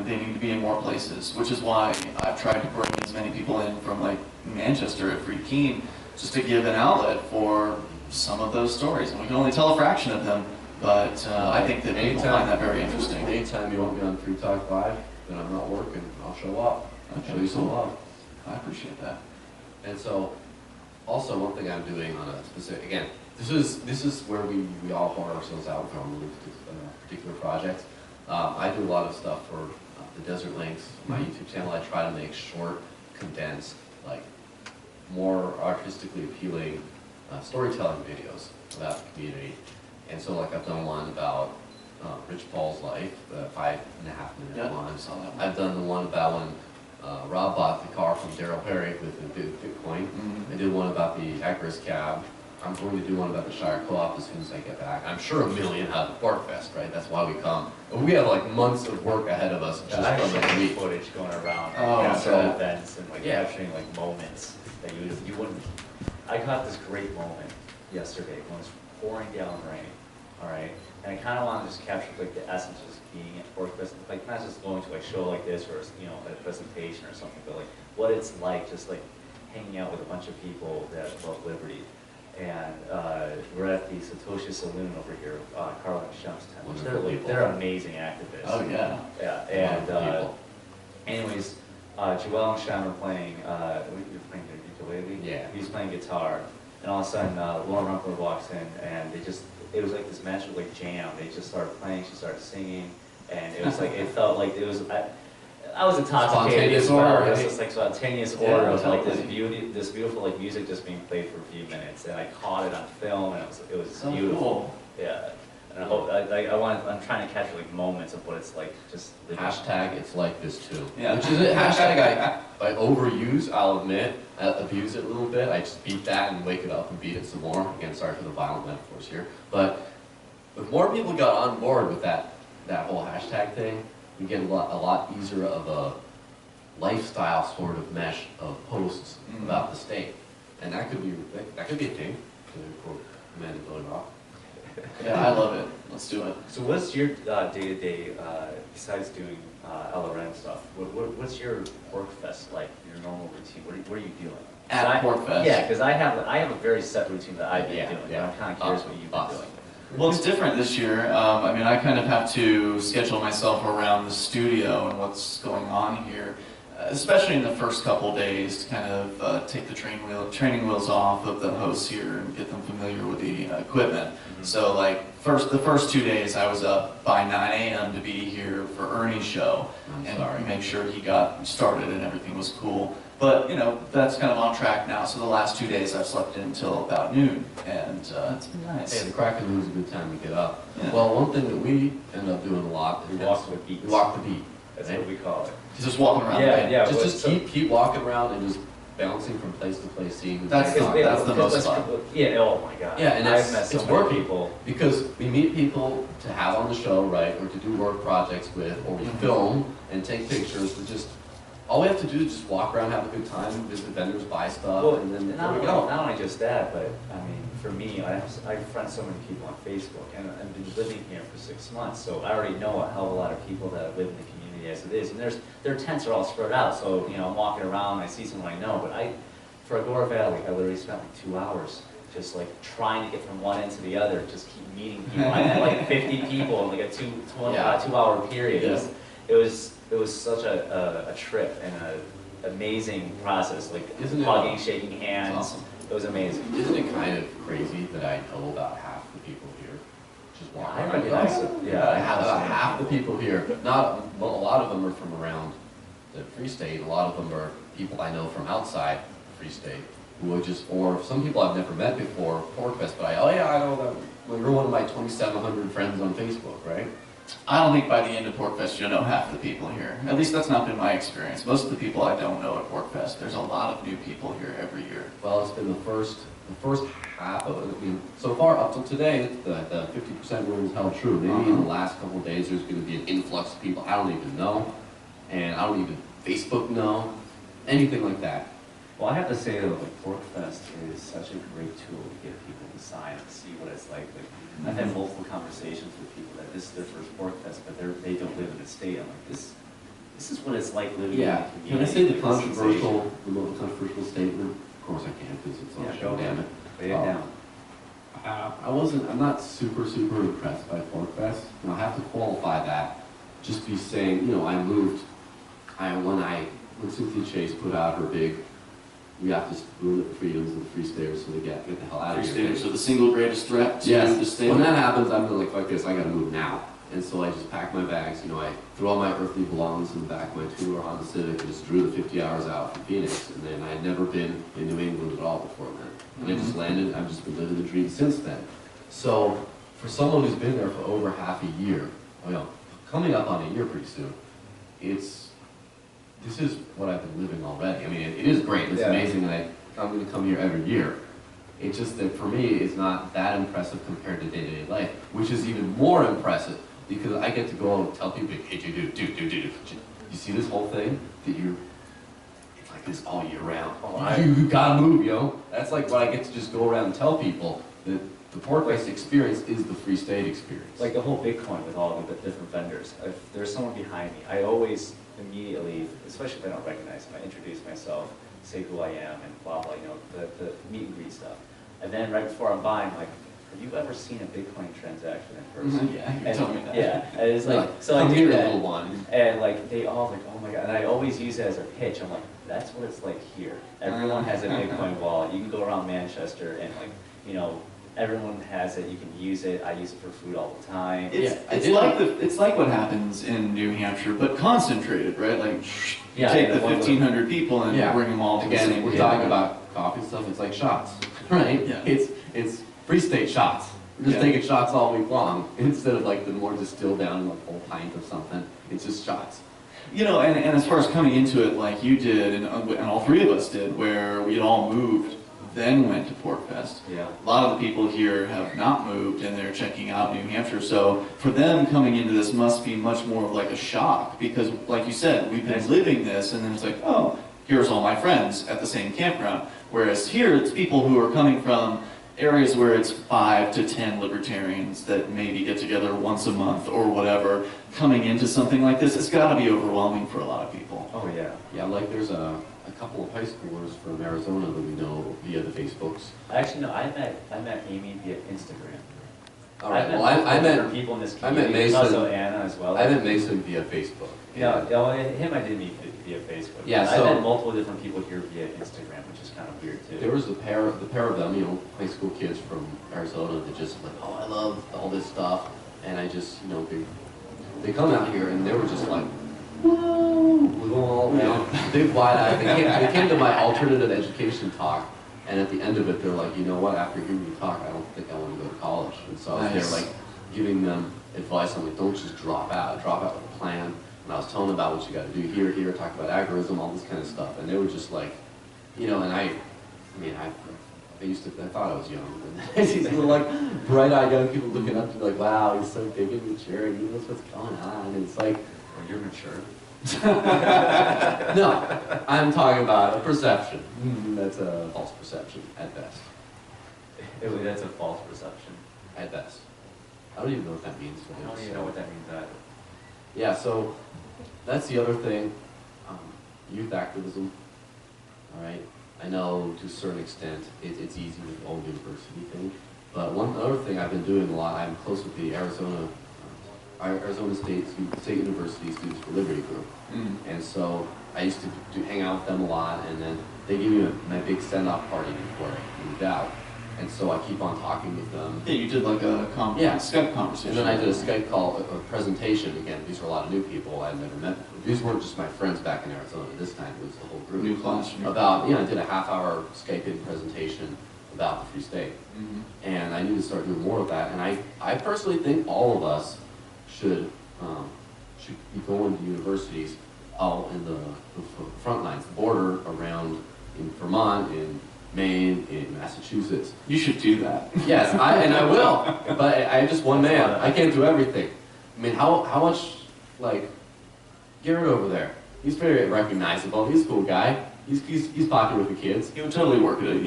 Speaker 1: they need to be in more places, which is why I've tried to bring as many people in from like Manchester at Free Keen, just to give an outlet for some of those stories. And we can only tell a fraction of them, but I think that people find that very interesting.
Speaker 3: Anytime you want me on Free Talk Live, then I'm not working, I'll show up. I'll show you some love.
Speaker 1: I appreciate that.
Speaker 3: And so, also one thing I'm doing on a specific, again, this is where we all whore ourselves out from particular projects. I do a lot of stuff for the Desert Links, my YouTube channel. I try to make short, condensed, like more artistically appealing storytelling videos about the community. And so like I've done one about Rich Paul's life, the 5.5-minute one.
Speaker 1: I saw that one.
Speaker 3: I've done the one about when Rob bought the car from Daryl Perry with the Bitcoin. I did one about the Acris cab. I'm going to do one about the Shire Co-op as soon as I get back. I'm sure a million have the PorcFest, right? That's why we come. And we have like months of work ahead of us just
Speaker 4: I
Speaker 3: from the
Speaker 4: actually
Speaker 3: week.
Speaker 4: footage going around,
Speaker 3: so-
Speaker 4: events and like capturing like moments that you wouldn't. I caught this great moment yesterday when it was pouring down rain, all right, and I kind of want to just capture like the essence of just being at PorcFest, like not just going to a show like this or a presentation or something, but like what it's like just like hanging out with a bunch of people that love liberty. And we're at the Satoshi Saloon over here, Carl and Shum's tent, which they're amazing activists.
Speaker 1: Oh yeah.
Speaker 4: Yeah, and anyways, Joel and Sean were playing, you were playing the ukulele?
Speaker 3: Yeah.
Speaker 4: He was playing guitar, and all of a sudden, Lauren Rumpler walks in, and it was like this magical like jam. They just started playing, she started singing, and it was like, it felt like it was, I was intoxicated as well. It was just like spontaneous order of like this beautiful like music just being played for a few minutes, and I caught it on film, and it was
Speaker 1: So
Speaker 4: beautiful.
Speaker 1: cool.
Speaker 4: Yeah, and I hope I'm trying to capture like moments of what it's like just living.
Speaker 3: Hashtag it's like this too.
Speaker 1: Yeah.
Speaker 3: Which is a hashtag I overuse, I'll admit. I abuse it a little bit. I just beat that and wake it up and beat it some more. Again, sorry for the violent metaphors here. But if more people got on board with that whole hashtag thing, we get a lot easier of a lifestyle sort of mesh of posts about the state. And that could be a thing, to quote Amanda Billy Rock.
Speaker 1: Yeah, I love it. Let's do it.
Speaker 4: So what's your day-to-day, besides doing LRN stuff, what's your PorcFest like, your normal routine? What are you doing?
Speaker 1: At PorcFest?
Speaker 4: Yeah, because I have a very set routine that I've been
Speaker 3: Yeah,
Speaker 4: doing,
Speaker 3: yeah.
Speaker 4: and I'm kind of curious what you've been doing.
Speaker 1: Well, it's different this year. I mean, I kind of have to schedule myself around the studio and what's going on here, especially in the first couple days to kind of take the training wheels off of the hosts here and get them familiar with the equipment. So like the first 2 days I was up by 9 a.m. to be here for Ernie's show and make sure he got started and everything was cool. But that's kind of on track now. So the last 2 days I've slept in until about noon, and it's been nice.
Speaker 3: Hey, the crack of noon is a good time to get up.
Speaker 1: Yeah.
Speaker 3: Well, one thing that we end up doing a lot is
Speaker 4: We walk the beat.
Speaker 3: We walk the beat.
Speaker 4: That's
Speaker 3: right?
Speaker 4: what we call it.
Speaker 1: Just walking around.
Speaker 4: Yeah, yeah.
Speaker 3: Just keep walking around and just bouncing from place to place, seeing who's
Speaker 1: That's
Speaker 3: going on.
Speaker 1: the most fun.
Speaker 4: Yeah, oh my God.
Speaker 3: Yeah, and
Speaker 4: I've met so
Speaker 3: it's
Speaker 4: many
Speaker 3: working
Speaker 4: people.
Speaker 3: because we meet people to have on the show, right, or to do work projects with, or we film and take pictures. All we have to do is just walk around, have a good time, visit vendors, buy stuff,
Speaker 4: Well,
Speaker 3: and then there
Speaker 4: not
Speaker 3: we go.
Speaker 4: only just that, but I mean, for me, I friend so many people on Facebook, and I've been living here for 6 months, so I already know a hell of a lot of people that live in the community as it is, and their tents are all spread out. So I'm walking around, I see someone I know, but for Agora Valley, I literally spent like 2 hours just like trying to get from one end to the other, just keep meeting people. I met like 50 people in like a 2-hour period.
Speaker 1: Yeah.
Speaker 4: It was such a trip and an amazing process, like
Speaker 3: Isn't it,
Speaker 4: hugging, shaking hands.
Speaker 1: awesome.
Speaker 4: It was amazing.
Speaker 3: Isn't it kind of crazy that I know about half the people here? Just walk
Speaker 4: I
Speaker 3: around.
Speaker 4: recognize it. Yeah,
Speaker 3: I have about half the people here. Not, well, a lot of them are from around the Free State. A lot of them are people I know from outside the Free State who are just, or some people I've never met before, PorcFest, but I know that. Well, you're one of my 2,700 friends on Facebook, right?
Speaker 1: I don't think by the end of PorcFest you'll know half the people here. At least that's not been my experience. Most of the people I don't know at PorcFest. There's a lot of new people here every year.
Speaker 3: Well, it's been the first half of it. I mean, so far up till today, the 50% rule has held true. Maybe in the last couple of days, there's going to be an influx of people I don't even know, and I don't even Facebook know, anything like that.
Speaker 4: Well, I have to say though, like PorcFest is such a great tool to get people inside and see what it's like. I've had multiple conversations with people that this is their first PorcFest, but they don't live in the state. I'm like, this is what it's like living
Speaker 3: Yeah.
Speaker 4: in the community.
Speaker 3: Can I say the
Speaker 4: Like, this sensation.
Speaker 3: most controversial statement? Of course I can, because it's on
Speaker 4: Yeah,
Speaker 3: show,
Speaker 4: go
Speaker 3: damn
Speaker 4: ahead.
Speaker 3: it.
Speaker 4: Lay it down.
Speaker 3: I'm not super impressed by PorcFest, and I'll have to qualify that. Just be saying, I moved, when Cynthia Chase put out her big, we have to ruin the freedoms of the Free Staters so they get the hell out of
Speaker 1: Free
Speaker 3: here.
Speaker 1: Staters are the single greatest threat to
Speaker 3: Yes.
Speaker 1: the state.
Speaker 3: When that happens, I'm like, fuck this, I gotta move now. And so I just packed my bags, I threw all my earthly belongings in the back of my two-door Honda Civic and just drew the 50 hours out from Phoenix. And then I had never been in New England at all before then. And I just landed, I've just been living the dream since then. So for someone who's been there for over half a year, coming up on a year pretty soon, this is what I've been living already. I mean, it is great, it's amazing that I'm gonna come here every year. It's just that for me, it's not that impressive compared to day-to-day life, which is even more impressive because I get to go and tell people, hey, dude, you see this whole thing? It's like this all year round. You gotta move, yo. That's like what I get to just go around and tell people, that the PorcFest experience is the Free State experience.
Speaker 4: Like the whole Bitcoin with all the different vendors. If there's someone behind me, I always immediately, especially if I don't recognize them, I introduce myself, say who I am, and blah, blah, the meet and greet stuff. And then right before I'm buying, like, have you ever seen a Bitcoin transaction in person?
Speaker 1: Yeah, you're
Speaker 4: And,
Speaker 1: telling me that.
Speaker 4: yeah, and it's like, so I
Speaker 3: Come
Speaker 4: do
Speaker 3: here,
Speaker 4: that,
Speaker 3: little one.
Speaker 4: and like, they all like, oh my God, and I always use it as a pitch. I'm like, that's what it's like here. Everyone has a Bitcoin wallet. You can go around Manchester and like, everyone has it. You can use it. I use it for food all the time.
Speaker 1: It's like what happens in New Hampshire, but concentrated, right? Like, you take the 1,500 people and bring them all to the same
Speaker 3: Again, we're
Speaker 1: table.
Speaker 3: talking about coffee and stuff, it's like shots, right?
Speaker 1: Yeah.
Speaker 3: It's Free State shots. We're just taking shots all week long, instead of like the more distilled down, like whole pint of something, it's just shots.
Speaker 1: And as far as coming into it like you did, and all three of us did, where we had all moved, then went to PorcFest.
Speaker 4: Yeah.
Speaker 1: A lot of the people here have not moved, and they're checking out New Hampshire. So for them, coming into this must be much more of like a shock, because like you said, we've been living this, and then it's like, oh, here's all my friends at the same campground. Whereas here, it's people who are coming from areas where it's 5 to 10 libertarians that maybe get together once a month or whatever. Coming into something like this, it's got to be overwhelming for a lot of people.
Speaker 4: Oh yeah.
Speaker 3: Yeah, like there's a couple of high schoolers from Arizona that we know via the Facebooks.
Speaker 4: Actually, no. I met Amy via Instagram.
Speaker 3: All right,
Speaker 4: I
Speaker 3: well, I met
Speaker 4: different people in this
Speaker 3: I met
Speaker 4: community.
Speaker 3: Mason.
Speaker 4: Also Anna as well.
Speaker 3: I met Mason via Facebook.
Speaker 4: Him I did meet via Facebook.
Speaker 3: Yeah,
Speaker 4: I
Speaker 3: so-
Speaker 4: met multiple different people here via Instagram, which is kind of weird too.
Speaker 3: There was the pair of them, high school kids from Arizona that just like, oh, I love all this stuff, and I just, they come out here and they were just like, whoa, we're going all around, big wide eye. They came to my alternative education talk, and at the end of it, they're like, you know what? After hearing you talk, I don't think I want to go to college. And so I was
Speaker 1: Nice.
Speaker 3: there, like, giving them advice on like, don't just drop out with a plan. And I was telling them about what you got to do here, talk about agorism, all this kind of stuff, and they were just like, and I thought I was young. And I see these little, like, bright-eyed young people looking up to me like, wow, he's so big and mature, and he knows what's going on. And it's like,
Speaker 4: Well, you're mature.
Speaker 3: no, I'm talking about a perception. That's a false perception, at best.
Speaker 4: That's a false perception.
Speaker 3: At best. I don't even know what that means.
Speaker 4: I don't even know what that means either.
Speaker 3: Yeah, so that's the other thing. Youth activism, all right? I know to a certain extent it's easy with the old university thing. But one other thing I've been doing a lot, I'm close with the Arizona State University Students for Liberty group. And so I used to hang out with them a lot, and then they give me my big send-off party before I moved out. And so I keep on talking with them.
Speaker 1: Yeah, you did like a Skype conversation.
Speaker 3: And then I did a Skype call, a presentation. Again, these are a lot of new people I'd never met before. These weren't just my friends back in Arizona. This time it was the whole group.
Speaker 1: New class.
Speaker 3: About, I did a half-hour Skype-in presentation about the Free State. And I need to start doing more of that. And I personally think all of us should be going to universities out in the front lines, the border around in Vermont, in Maine, in Massachusetts.
Speaker 1: You should do that.
Speaker 3: Yes, I will. But I'm just one man. I can't do everything. I mean, how much, like, Garrett over there, he's very recognizable. He's a cool guy. He's popular with the kids.
Speaker 1: He would totally work at a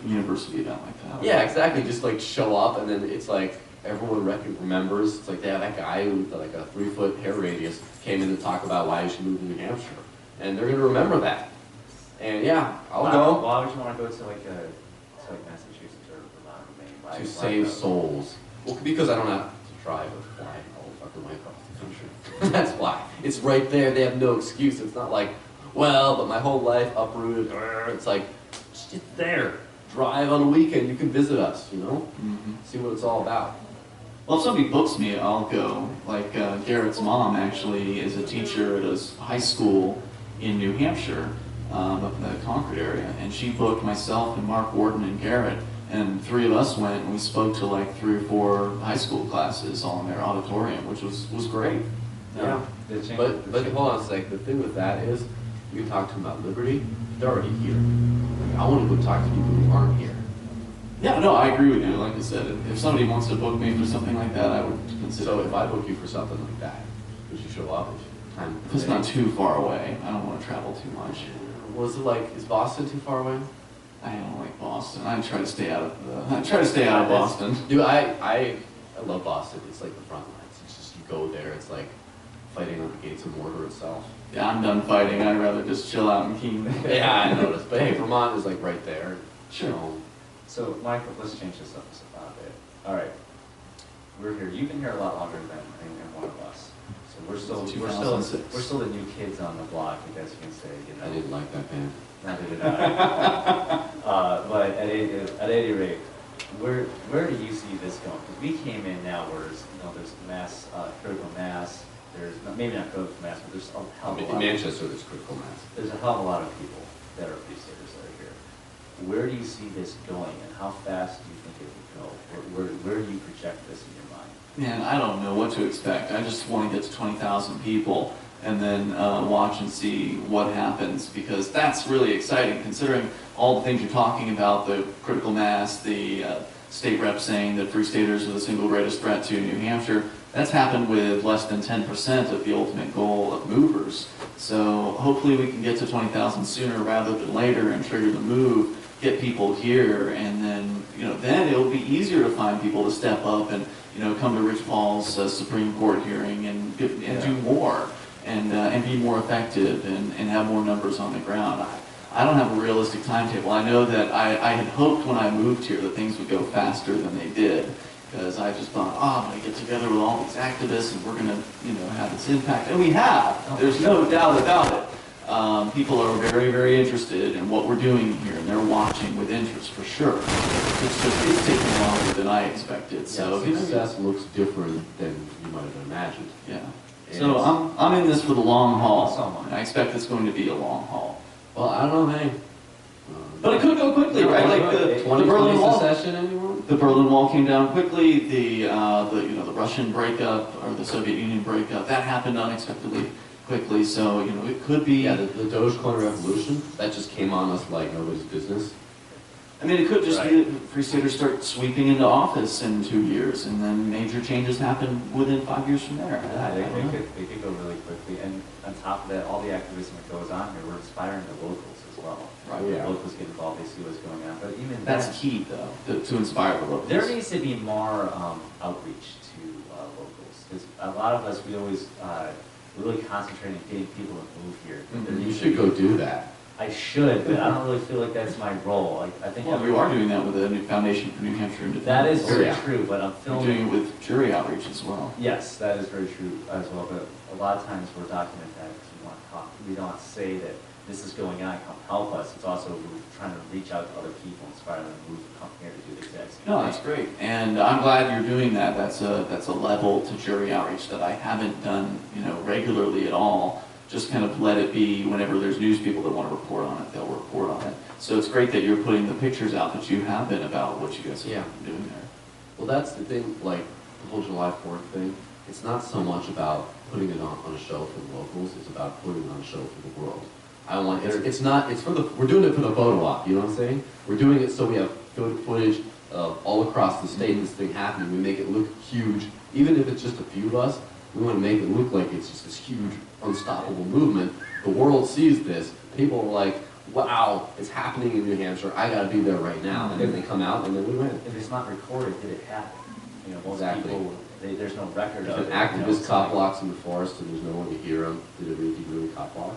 Speaker 1: university event like that.
Speaker 3: Yeah, exactly. Just like show up, and then it's like everyone remembers. It's like, yeah, that guy with like a 3-foot hair radius came in to talk about why you should move to New Hampshire, and they're gonna remember that. And yeah, I'll go.
Speaker 4: Why would you want to go to like Massachusetts or Vermont or Maine?
Speaker 3: To save souls. Well, because I don't have to drive a fly all the fucking way across the country. That's why. It's right there. They have no excuse. It's not like, well, but my whole life uprooted. It's like, just there. Drive on a weekend. You can visit us, See what it's all about.
Speaker 1: Well, if somebody books me, I'll go. Like Garrett's mom actually is a teacher at a high school in New Hampshire, up in the Concord area, and she booked myself and Mark Warden and Garrett, and 3 of us went and we spoke to like 3 or 4 high school classes all in their auditorium, which was great.
Speaker 3: Yeah. But hold on a sec. The thing with that is, you can talk to them about liberty. They're already here. I want to go talk to people who aren't here.
Speaker 1: Yeah, no, I agree with you. Like I said, if somebody wants to book me for something like that, I would consider.
Speaker 3: So if I book you for something like that, would you show up?
Speaker 1: If it's not too far away, I don't want to travel too much.
Speaker 3: Was it like, is Boston too far away?
Speaker 1: I don't like Boston. I try to stay out of Boston.
Speaker 3: Dude, I love Boston. It's like the front lines. It's just, you go there, it's like fighting on the gates of Mordor itself.
Speaker 1: Yeah, I'm done fighting. I'd rather just chill out in Keene.
Speaker 3: Yeah, I noticed. But hey, Vermont is like right there.
Speaker 1: Sure.
Speaker 4: So, Michael, let's change this up just a bit. All right, we're here. You've been here a lot longer than any one of us. So we're still the new kids on the block, I guess you can say.
Speaker 3: I didn't like that band.
Speaker 4: Neither did I. But at any rate, where do you see this going? Because we came in now where there's mass, critical mass. There's maybe not critical mass, but there's a hell of a lot.
Speaker 3: In Manchester, there's critical mass.
Speaker 4: There's a hell of a lot of people that are free staters that are here. Where do you see this going, and how fast do you think it will go? Where do you project this in your mind?
Speaker 1: Man, I don't know what to expect. I just want to get to 20,000 people and then watch and see what happens, because that's really exciting considering all the things you're talking about, the critical mass, the state rep saying that Free Staters are the single greatest threat to New Hampshire. That's happened with less than 10% of the ultimate goal of movers. So hopefully we can get to 20,000 sooner rather than later and trigger the move, get people here, and then then it'll be easier to find people to step up and come to Rich Paul's Supreme Court hearing and do more and be more effective and have more numbers on the ground. I don't have a realistic timetable. I know that I had hoped when I moved here that things would go faster than they did, because I just thought, I'm going to get together with all these activists and we're going to have this impact. And we have. There's no doubt about it. People are very, very interested in what we're doing here, and they're watching with interest for sure. It's taking longer than I expected. So
Speaker 3: success looks different than you might have imagined.
Speaker 1: Yeah. So I'm in this for the long haul. I expect it's going to be a long haul.
Speaker 3: Well, I don't know, hey.
Speaker 1: But it could go quickly, right? Like the Berlin Wall.
Speaker 3: Secession, anyone?
Speaker 1: The Berlin Wall came down quickly. The Russian breakup or the Soviet Union breakup, that happened unexpectedly quickly. So it could be.
Speaker 3: Yeah, the Dogecoin revolution, that just came on us like nobody's business.
Speaker 1: I mean, it could just be that Free Staters start sweeping into office in 2 years, and then major changes happen within 5 years from there.
Speaker 4: Yeah, they could go really quickly. And on top of that, all the activism that goes on here, we're inspiring the locals as well.
Speaker 1: Right.
Speaker 4: The locals get involved, they see what's going on. But even
Speaker 1: that's key, though, to inspire the locals.
Speaker 4: There needs to be more outreach to locals, because a lot of us, we always really concentrate on getting people to move here.
Speaker 3: You should go do that.
Speaker 4: I should, but I don't really feel like that's my role. I think
Speaker 1: Well, you are doing that with the new Foundation for New Hampshire Independence.
Speaker 4: that is very
Speaker 3: Yeah.
Speaker 4: true, but I'm
Speaker 1: You're
Speaker 4: filming.
Speaker 1: doing it with jury outreach as well.
Speaker 4: Yes, that is very true as well, but a lot of times we're documenting that because we want to talk, we don't say that this is going on, come help us. It's also we're trying to reach out to other people, inspire them to move to come here to do the exact same
Speaker 1: No,
Speaker 4: thing.
Speaker 1: that's great, and I'm glad you're doing that. That's a level to jury outreach that I haven't done, regularly at all. Just kind of let it be whenever there's news people that want to report on it, they'll report on it. So it's great that you're putting the pictures out that you have been about what you guys have been doing there.
Speaker 3: Well, that's the thing, like the whole July 4th thing. It's not so much about putting it on a show for the locals. It's about putting it on a show for the world. We're doing it for the photo op. You know what I'm saying? We're doing it so we have footage all across the state. This thing happening. We make it look huge, even if it's just a few of us. We want to make it look like it's just this huge, unstoppable movement. The world sees this. People are like, wow, it's happening in New Hampshire. I got to be there right now. And then they come out and then we win.
Speaker 4: If it's not recorded, did it happen? Most
Speaker 3: Exactly.
Speaker 4: people, there's no record
Speaker 3: If
Speaker 4: of
Speaker 3: an
Speaker 4: it.
Speaker 3: activist cop blocks in the forest and there's no one to hear him, did it really cop block?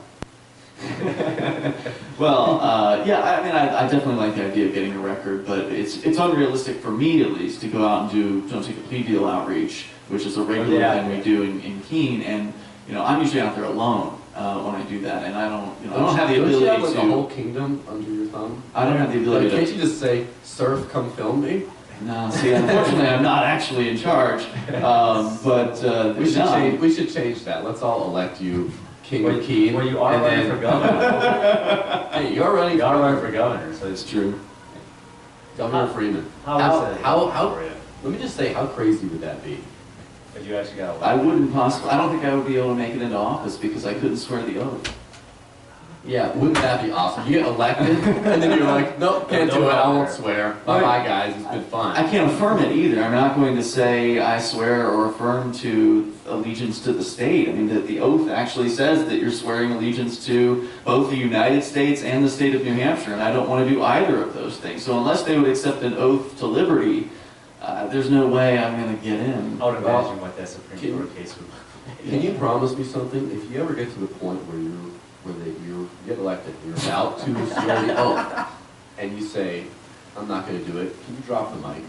Speaker 1: Well, I definitely like the idea of getting a record, but it's unrealistic for me at least to go out and do Don't Take a Plea Deal outreach, which is a regular thing we do in Keene, and I'm usually out there alone when I do that, and I don't have the
Speaker 3: Don't
Speaker 1: ability
Speaker 3: you have like
Speaker 1: to.
Speaker 3: a whole kingdom under your thumb?
Speaker 1: I don't have the ability
Speaker 3: Like,
Speaker 1: to.
Speaker 3: can't you just say, "Surf, come film me"?
Speaker 1: No, see, unfortunately, I'm not actually in charge, but
Speaker 3: We should change that. Let's all elect you king of Keene.
Speaker 4: Well, you are
Speaker 3: and
Speaker 4: running
Speaker 3: then-
Speaker 4: for governor.
Speaker 3: Hey, you're running
Speaker 4: You are running for governor, so
Speaker 1: It's
Speaker 4: it's
Speaker 1: true.
Speaker 3: Governor Freeman.
Speaker 4: how for you?
Speaker 3: Let me just say, how crazy would that be?
Speaker 4: But you actually got
Speaker 1: I wouldn't possibly. I don't think I would be able to make it into office because I couldn't swear the oath.
Speaker 3: Yeah, wouldn't that be awesome? You get elected, and then you're like, nope, can't do it, I won't swear. Bye-bye, guys, it's been fun.
Speaker 1: I can't affirm it either. I'm not going to say I swear or affirm to allegiance to the state. I mean, the oath actually says that you're swearing allegiance to both the United States and the state of New Hampshire, and I don't want to do either of those things. So unless they would accept an oath to liberty, there's no way I'm going to get in.
Speaker 4: I would imagine what that Supreme Court case would look like.
Speaker 3: Can you promise me something? If you ever get to the point where you get elected, you're about to swear the oath, and you say, I'm not going to do it, can you drop the mic?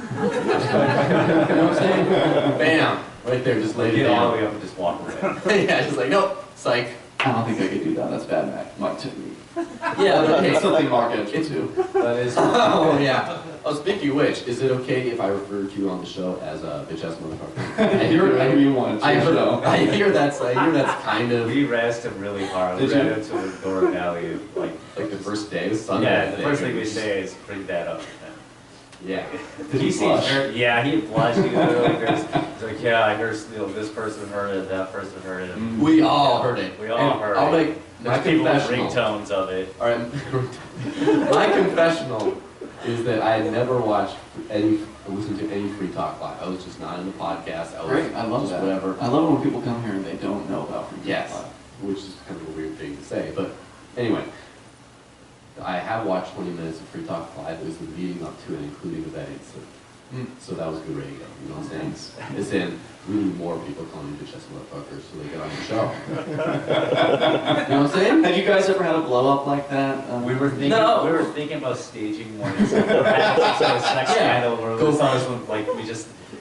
Speaker 3: You know what I'm saying? Bam! Right there, just lay it
Speaker 4: Get all the
Speaker 3: down.
Speaker 4: way up and just walk away.
Speaker 3: Yeah, just like, nope, psych.
Speaker 1: I don't think I could do that. That's bad mic technique.
Speaker 3: Yeah, but
Speaker 1: It's
Speaker 3: okay.
Speaker 1: something Mark Edge would do.
Speaker 4: That is.
Speaker 3: Oh, yeah. Oh, speaking of which, is it okay if I refer to you on the show as a bitch-ass motherfucker?
Speaker 1: Whatever you want.
Speaker 3: I
Speaker 1: Show.
Speaker 3: hear that's kind of
Speaker 4: We razzed him really hard. We
Speaker 1: Did
Speaker 4: ran
Speaker 1: you?
Speaker 4: into Dora Valley like
Speaker 3: like the first day, Sunday.
Speaker 4: yeah, the first thing we say is bring that up.
Speaker 3: Yeah.
Speaker 1: Did
Speaker 4: He
Speaker 1: he
Speaker 4: seems
Speaker 1: blush?
Speaker 4: very, yeah, he blushed. He literally he's like, yeah, I heard this person heard it, that person heard it.
Speaker 3: We all heard it.
Speaker 4: We all
Speaker 3: And
Speaker 4: heard
Speaker 3: I'll
Speaker 4: it.
Speaker 3: make my
Speaker 4: There's people with
Speaker 3: confessional.
Speaker 4: ringtones of it.
Speaker 3: All right. My confessional is that I had never watched listened to any Free Talk Live. I was just not in the podcast. I was
Speaker 1: Great. I love
Speaker 3: just
Speaker 1: that.
Speaker 3: whatever.
Speaker 1: I love it when people come here and they don't know about Free Talk
Speaker 3: Yes.
Speaker 1: Live.
Speaker 3: Which is kind of a weird thing to say, but anyway. I have watched 20 minutes of Free Talk Live. It was the leading up to it, including the vetting. So that was good radio. You know what I'm saying? It's in. We need more people calling bitch ass motherfuckers so they get on the show. You know what I'm saying?
Speaker 1: Have you guys ever had a blow up like that?
Speaker 4: We were thinking,
Speaker 3: No.
Speaker 4: we were thinking about staging one. Some sort of sex scandal where
Speaker 3: Go
Speaker 4: someone like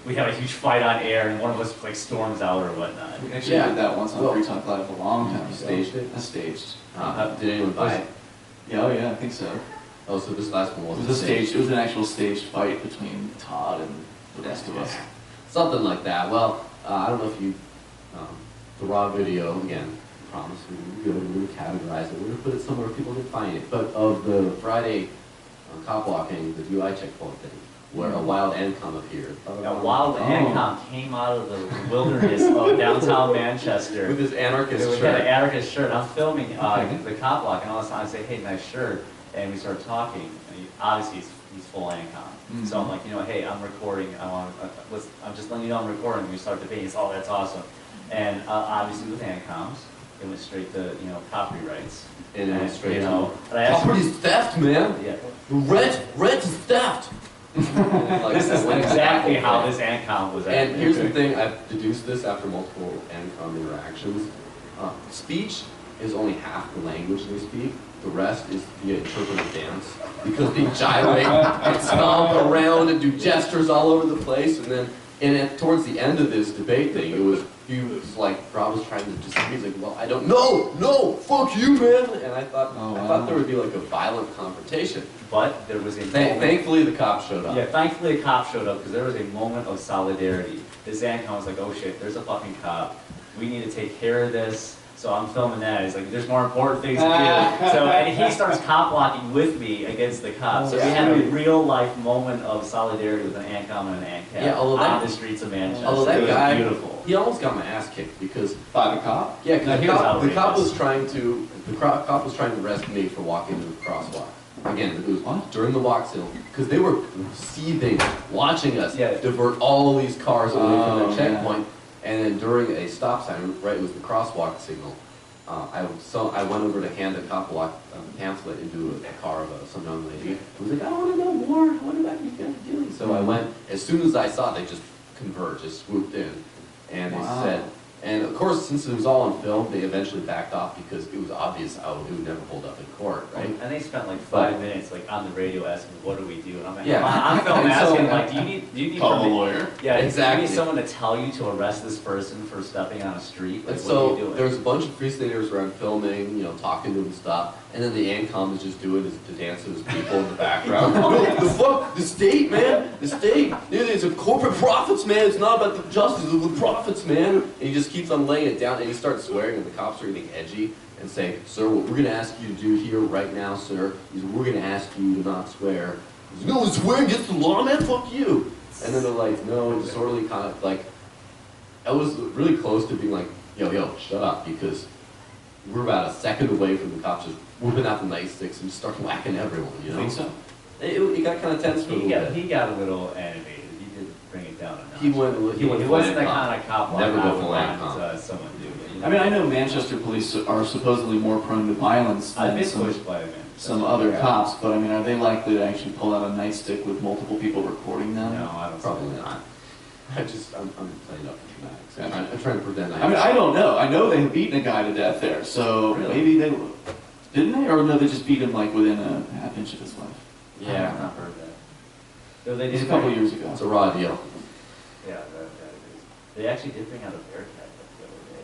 Speaker 4: we have a huge fight on air and one of us like storms out or whatnot.
Speaker 1: We actually
Speaker 3: Yeah.
Speaker 1: did that once on
Speaker 3: Well,
Speaker 1: Free Talk Live a long time ago.
Speaker 3: you staged it?
Speaker 1: I staged.
Speaker 3: Did anyone buy it?
Speaker 1: Yeah, oh yeah, I think so.
Speaker 3: Oh, so this last one
Speaker 1: It
Speaker 3: wasn't
Speaker 1: was a staged. It was an actual staged fight between Todd and the rest of us.
Speaker 3: Something like that. Well, I don't know if you, the raw video, again, I promise we're going to categorize it. We're going to put it somewhere where people can find it. But of the Friday cop walking, the UI checkpoint thing, where a wild ANCOM appeared.
Speaker 4: A wild ANCOM came out of the wilderness of downtown Manchester.
Speaker 3: With his anarchist
Speaker 4: We had an
Speaker 3: shirt.
Speaker 4: anarchist shirt. I'm filming the cop block, and all of a sudden I say, "Hey, nice shirt," and we start talking. And obviously, he's full ANCOM. So I'm like, hey, I'm recording. I'm just letting you know I'm recording. And we start debating. He's, oh, that's awesome. And obviously, with ANCOMs, it went straight to copyrights.
Speaker 3: And it went straight to
Speaker 4: but I asked him-
Speaker 3: property's theft, man.
Speaker 4: Yeah.
Speaker 3: Rent is theft. Like,
Speaker 4: This is
Speaker 3: that went
Speaker 4: exactly
Speaker 3: back
Speaker 4: how
Speaker 3: and
Speaker 4: this ANCOM was.
Speaker 3: And here's the
Speaker 1: Okay.
Speaker 3: thing, I've deduced this after multiple ANCOM interactions. Speech is only half the language they speak. The rest is via interpretive dance because they gyrate and stomp around and do gestures all over the place. And then towards the end of this debate thing, he was like, Rob was trying to just, he's like, well, I don't, no, fuck you, man. And I thought there would be like a violent confrontation.
Speaker 4: But there was a
Speaker 3: Thankfully, the cop showed up.
Speaker 4: Yeah, thankfully a cop showed up because there was a moment of solidarity. This ANCOM was like, oh shit, there's a fucking cop. We need to take care of this. So I'm filming that. He's like, there's more important things to do. So, and he starts cop blocking with me against the cops. So we had a real life moment of solidarity with an ANCOM and an ANCAP on the streets of Manchester.
Speaker 3: Although that
Speaker 4: it was
Speaker 3: guy,
Speaker 4: beautiful.
Speaker 3: he almost got my ass kicked because
Speaker 1: By the cop?
Speaker 3: yeah,
Speaker 4: No,
Speaker 3: because the cop was trying to arrest me for walking into the crosswalk. Again, it was during the walk still, because they were seething, watching us divert all these cars away from the checkpoint. And then during a stop sign, right, it was the crosswalk signal. I went over to hand a cop block pamphlet into a car of some young lady. I was like, I want to know more. What about you guys doing? So I went. As soon as I saw it, they just converged, just swooped in, and they said. And of course, since it was all on film, they eventually backed off because it was obvious it would never hold up in court, right?
Speaker 4: And they spent like 5 minutes like on the radio asking, what do we do? And I'm like,
Speaker 3: Yeah.
Speaker 4: I'm filming asking, like, do you need
Speaker 1: Call a lawyer.
Speaker 4: Yeah,
Speaker 3: Exactly.
Speaker 4: Do you need someone to tell you to arrest this person for stepping on a street? Like,
Speaker 3: And
Speaker 4: what are you
Speaker 3: so
Speaker 4: doing?
Speaker 3: there's a bunch of Free Staters around filming, talking to them and stuff. And then the ANCOM is just doing the dance of his people in the background. No, the fuck? The state, man. The state. It's a corporate profits, man. It's not about the justice of the profits, man. And he just keeps on laying it down. And he starts swearing, and the cops are getting edgy and say, sir, what we're going to ask you to do here right now, sir, is we're going to ask you to not swear. He's like, no, swearing against the law, man. Fuck you. And then they're like, no, disorderly conduct. Like, I was really close to being like, yo, shut up, because we're about a second away from the cops just whooping out the nightsticks and just start whacking everyone,
Speaker 1: I think so.
Speaker 3: It got kind of tense for a little bit.
Speaker 4: He got a little animated. He did bring it down a notch.
Speaker 3: He went
Speaker 4: wasn't the kind of cop
Speaker 3: Never
Speaker 4: like
Speaker 3: go
Speaker 4: I would
Speaker 3: full
Speaker 4: want
Speaker 3: ANCOM.
Speaker 4: someone do.
Speaker 1: I mean, I know Manchester police are supposedly more prone to violence
Speaker 4: I've
Speaker 1: than
Speaker 4: been pushed by him.
Speaker 1: some other cops, but I mean, are they likely to actually pull out a nightstick with multiple people recording them?
Speaker 4: No, I don't.
Speaker 3: Probably not. I'm playing up for dramatics. I'm trying to pretend
Speaker 1: I mean, I don't know. I know they have beaten a guy to death there, so
Speaker 4: Really?
Speaker 1: maybe they didn't they, or no? They just beat him like within a half inch of his life.
Speaker 4: I've
Speaker 3: Yeah,
Speaker 4: not heard that. No, they
Speaker 1: It was
Speaker 4: did
Speaker 1: a couple years ago.
Speaker 3: it's a raw deal.
Speaker 4: Yeah, that is. They actually did bring out a Bearcat the other day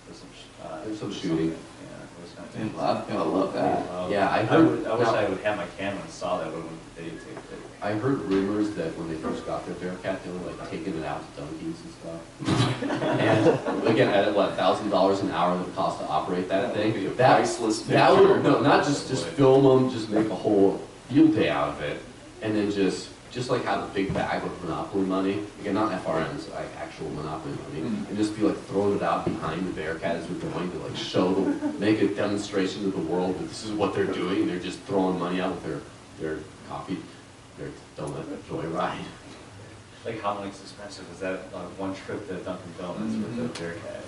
Speaker 4: for some.
Speaker 3: There's some shooting.
Speaker 4: Yeah, it was not
Speaker 1: Man,
Speaker 4: good.
Speaker 1: I gotta love that.
Speaker 3: Yeah, I
Speaker 4: I
Speaker 3: heard-
Speaker 4: wish
Speaker 3: now-
Speaker 4: I would have my camera and saw that when we videotaped it.
Speaker 3: I heard rumors that when they first got their Bearcat, they were like taking it out to donkeys and stuff. And again, at what, $1,000 an hour that it costs to operate that
Speaker 1: That would be
Speaker 3: thing.
Speaker 1: a priceless
Speaker 3: That
Speaker 1: picture.
Speaker 3: would not just film them, just make a whole field day out of it, and then just like have a big bag of Monopoly money, again, not FRMs, like actual Monopoly money, and just be like throwing it out behind the Bearcat as we're going to like show them, make a demonstration to the world that this is what they're doing. They're just throwing money out with their coffee, their donut joyride.
Speaker 4: Like how much expensive was that one trip to Dunkin' Donuts with the Bearcat?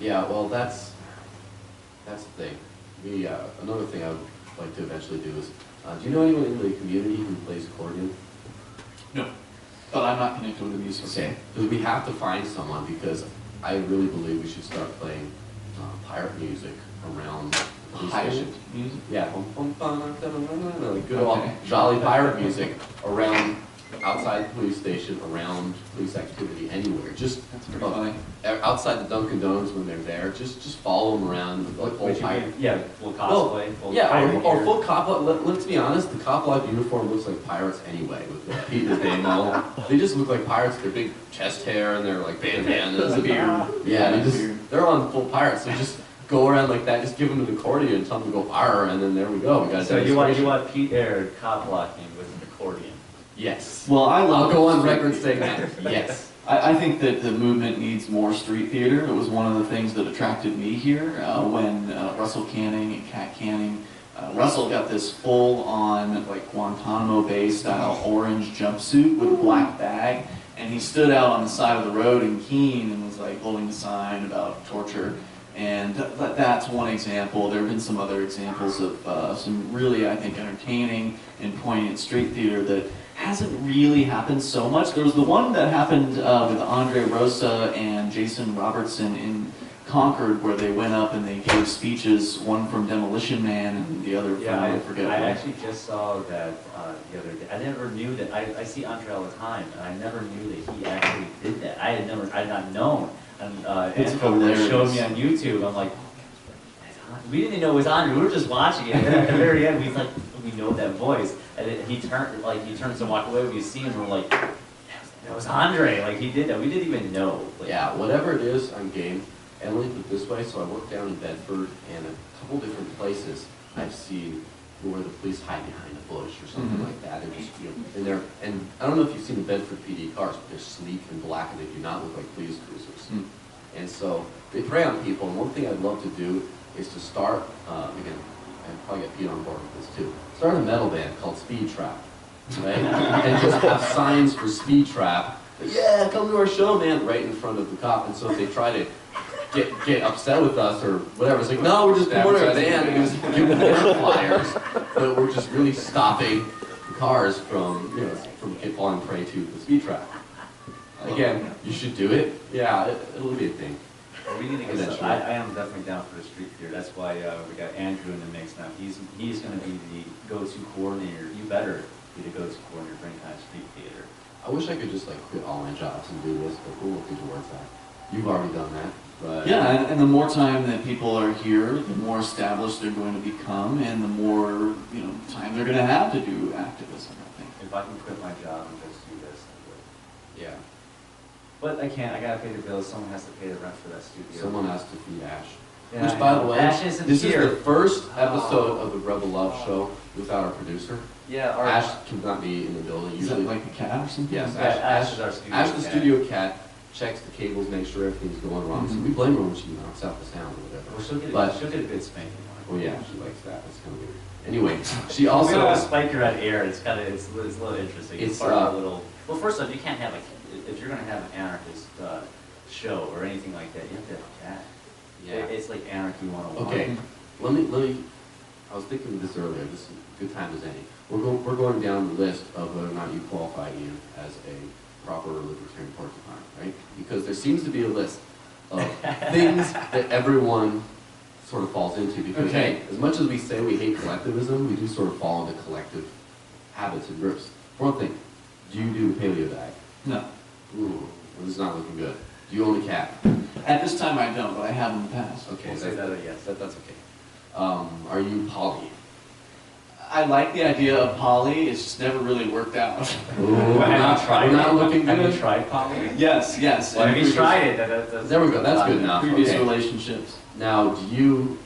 Speaker 3: Yeah, well, that's the thing. Another thing I would like to eventually do is, do you know anyone in the community who plays accordion?
Speaker 1: No, but I'm not connected with the music scene.
Speaker 3: Okay, because we have to find someone, because I really believe we should start playing pirate music around the police
Speaker 1: Pirate
Speaker 3: station.
Speaker 1: music?
Speaker 3: Yeah, like good old
Speaker 1: Okay.
Speaker 3: jolly pirate music around, outside the police station, around police activity, anywhere. Just
Speaker 1: That's pretty funny.
Speaker 3: outside the Dunkin' Donuts when they're there, just follow them around with like whole
Speaker 4: Which you
Speaker 3: pirate.
Speaker 4: mean, yeah, full cosplay, full
Speaker 3: Yeah,
Speaker 4: pirate
Speaker 3: or
Speaker 4: gear.
Speaker 3: full cop. Let's be honest, the cop like uniform looks like pirates anyway. With the Pete the Damo, they just look like pirates. Their big chest hair and their like bandanas.
Speaker 1: The beard.
Speaker 3: Yeah,
Speaker 1: Beard.
Speaker 3: they're on full pirates. So just go around like that. Just give them an accordion and tell them to go fire, and then there we go. We got a
Speaker 4: So you want
Speaker 3: demonstration.
Speaker 4: Pete Air cop blocking with an accordion?
Speaker 3: Yes.
Speaker 1: Well,
Speaker 3: I'll go on record saying that. Yes.
Speaker 1: I think that the movement needs more street theater. It was one of the things that attracted me here when Russell Canning and Kat Canning. Russell got this full-on like Guantanamo Bay style orange jumpsuit with a black bag, and he stood out on the side of the road in Keene and was like holding a sign about torture. And that's one example. There have been some other examples of some really, I think, entertaining and poignant street theater that hasn't really happened so much. There was the one that happened with Andre Rosa and Jason Robertson in Concord where they went up and they gave speeches, one from Demolition Man and the other from,
Speaker 4: Yeah,
Speaker 1: I forget.
Speaker 4: I
Speaker 1: what.
Speaker 4: actually just saw that the other day. I never knew that. I see Andre all the time, and I never knew that he actually did that. I had not known. And
Speaker 1: It's
Speaker 4: Andrew showed
Speaker 1: hilarious.
Speaker 4: me on YouTube. I'm like, we didn't even know it was Andre. We were just watching it. And then at the very end, we know that voice. And then he turns to walk away. We see him, and we're like, that was Andre. Like he did that. We didn't even know. Like,
Speaker 3: Yeah, whatever it is, I'm game. And let me put it this way, so I work down in Bedford, and a couple different places I've seen where the police hide behind a bush or something
Speaker 1: Mhm.
Speaker 3: like that. They're just, and I don't know if you've seen the Bedford PD cars, but they're sleek and black, and they do not look like police cruisers.
Speaker 1: Mm.
Speaker 3: And so they prey on people, and one thing I'd love to do is to start, again, I'd probably get Pete on board with this too, start a metal band called Speed Trap, right? And just have signs for Speed Trap, yeah, come to our show, man, right in front of the cop. And so if they try to get upset with us or whatever, it's like, no, we're just cornering a band and just giving them flyers, but we're just really stopping cars from, from falling prey to the speed trap. Again, you should do it. Yeah, it'll be a thing.
Speaker 4: well, we need to get
Speaker 3: Eventually.
Speaker 4: some. I am definitely down for the street theater. That's why we got Andrew in the mix now. He's going to be the go-to coordinator. You better be the go-to coordinator for any kind of street theater.
Speaker 3: I wish I could just quit all my jobs and do this, but we'll do towards that. You've already done that, but
Speaker 1: Yeah, and the more time that people are here, the more established they're going to become, and the more time they're going to have to do activism, I think.
Speaker 4: If I can quit my job and just do this, I would.
Speaker 3: yeah,
Speaker 4: But I can't. I gotta pay the bills. Someone has to pay the rent for that studio.
Speaker 3: someone has to feed Ash.
Speaker 4: Yeah,
Speaker 3: Which,
Speaker 4: I
Speaker 3: by
Speaker 4: know.
Speaker 3: the way,
Speaker 4: Ash isn't
Speaker 3: this
Speaker 4: here.
Speaker 3: is the first episode of the Rebel Love Show without our producer.
Speaker 4: Yeah,
Speaker 3: Ash cannot be in the building.
Speaker 1: Is that
Speaker 3: Usually,
Speaker 1: like a cat or something?
Speaker 3: yes,
Speaker 4: Yeah, Ash is our studio
Speaker 3: Ash, the
Speaker 4: cat.
Speaker 3: studio cat, checks the cables, makes sure everything's going wrong. So we blame her when she knocks out the sound or whatever.
Speaker 4: Well,
Speaker 3: But-
Speaker 4: she'll get a good spanking.
Speaker 3: Oh yeah, she likes that. That's kind of weird. Anyway, she
Speaker 4: Also,
Speaker 3: also
Speaker 4: a spiker at air. It's kind of it's a little interesting.
Speaker 3: It's,
Speaker 4: part of a little. Well, first off, you can't have if you're gonna have an anarchist show or anything like that, you have to have a cat.
Speaker 3: yeah.
Speaker 4: It's like anarchy 101.
Speaker 3: Okay, let me. I was thinking of this earlier. This is a good time as any. We're going down the list of whether or not you qualify, Ian, as a proper libertarian porcupine, right? Because there seems to be a list of things that everyone sort of falls into. Because
Speaker 1: Okay.
Speaker 3: as much as we say we hate collectivism, we do sort of fall into collective habits and groups. For one thing, do you do the paleo diet?
Speaker 1: No.
Speaker 3: Ooh, well, this is not looking good. Do you own a cat?
Speaker 1: At this time I don't, but I have in the past.
Speaker 3: Okay,
Speaker 4: We'll say that a yes.
Speaker 3: that's okay. Are you poly?
Speaker 1: I like the idea of poly, it's just never really worked out.
Speaker 3: Ooh, we're not looking
Speaker 4: Have you
Speaker 3: good.
Speaker 4: tried poly?
Speaker 1: Yes.
Speaker 4: Well, have you
Speaker 1: In
Speaker 4: tried it? That's
Speaker 3: There we go. That's good enough.
Speaker 1: Previous
Speaker 3: Okay.
Speaker 1: relationships.
Speaker 3: Now, do you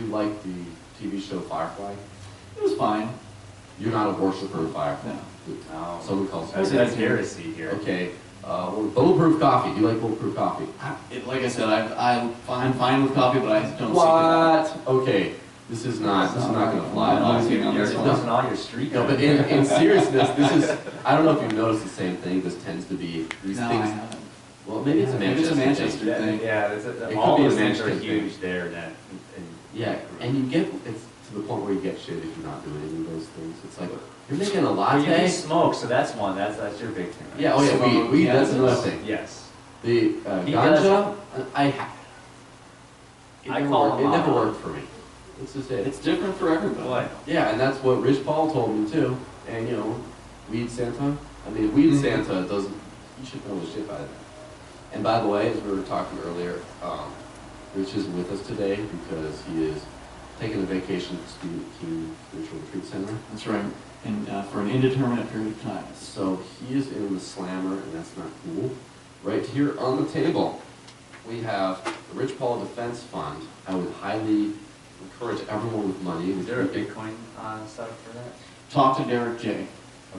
Speaker 3: like the TV show Firefly?
Speaker 1: It was fine.
Speaker 3: You're not a worshiper of Firefly.
Speaker 1: No.
Speaker 4: No.
Speaker 3: Someone calls
Speaker 4: That's heresy here.
Speaker 3: Okay. Bulletproof coffee. Do you like bulletproof coffee?
Speaker 1: Like I said, I'm fine with coffee, but I don't
Speaker 3: What? Okay. This is not going to fly.
Speaker 1: I'm
Speaker 3: No,
Speaker 1: losing on
Speaker 4: You're
Speaker 1: this one.
Speaker 4: losing all your street
Speaker 3: no, but
Speaker 4: cred.
Speaker 3: in seriousness, this is. I don't know if you've noticed the same thing. This tends to be these
Speaker 1: No, I
Speaker 3: things.
Speaker 1: haven't.
Speaker 3: Well, maybe it's a
Speaker 1: Maybe it's a
Speaker 3: Manchester.
Speaker 1: Manchester
Speaker 3: thing.
Speaker 1: thing.
Speaker 4: Yeah,
Speaker 3: could
Speaker 4: all
Speaker 3: be a
Speaker 4: those things are
Speaker 3: Manchester thing.
Speaker 4: huge there.
Speaker 3: Yeah, and you get it's to the point where you get shit if you're not doing any of those things. It's like you're making a
Speaker 4: Well, you
Speaker 3: latte.
Speaker 4: can smoke, so that's one. That's your big thing. Right?
Speaker 3: Yeah, oh yeah,
Speaker 1: Smoke,
Speaker 3: weed.
Speaker 1: yeah,
Speaker 3: That's another
Speaker 1: that's-
Speaker 3: thing.
Speaker 4: Yes.
Speaker 3: The
Speaker 4: He
Speaker 3: ganja,
Speaker 4: does.
Speaker 3: It
Speaker 4: I
Speaker 3: never
Speaker 4: call
Speaker 3: worked-
Speaker 4: him
Speaker 3: it never
Speaker 4: out.
Speaker 3: worked for me. Let's just say it.
Speaker 1: It's different for everybody.
Speaker 4: What?
Speaker 3: Yeah, and that's what Rich Paul told me too. And Weed Santa. I mean, Weed
Speaker 1: Mhm.
Speaker 3: Santa doesn't. You should know the shit by that. And by the way, as we were talking earlier, Rich isn't with us today because he is taking a vacation to Student King Spiritual Retreat Center.
Speaker 1: That's right. And for an indeterminate period of time.
Speaker 3: So he is in the slammer, and that's not cool. Right here on the table, we have the Rich Paul Defense Fund. I would highly encourage everyone with money.
Speaker 4: Is there a Bitcoin setup for that?
Speaker 1: Talk to Derek J.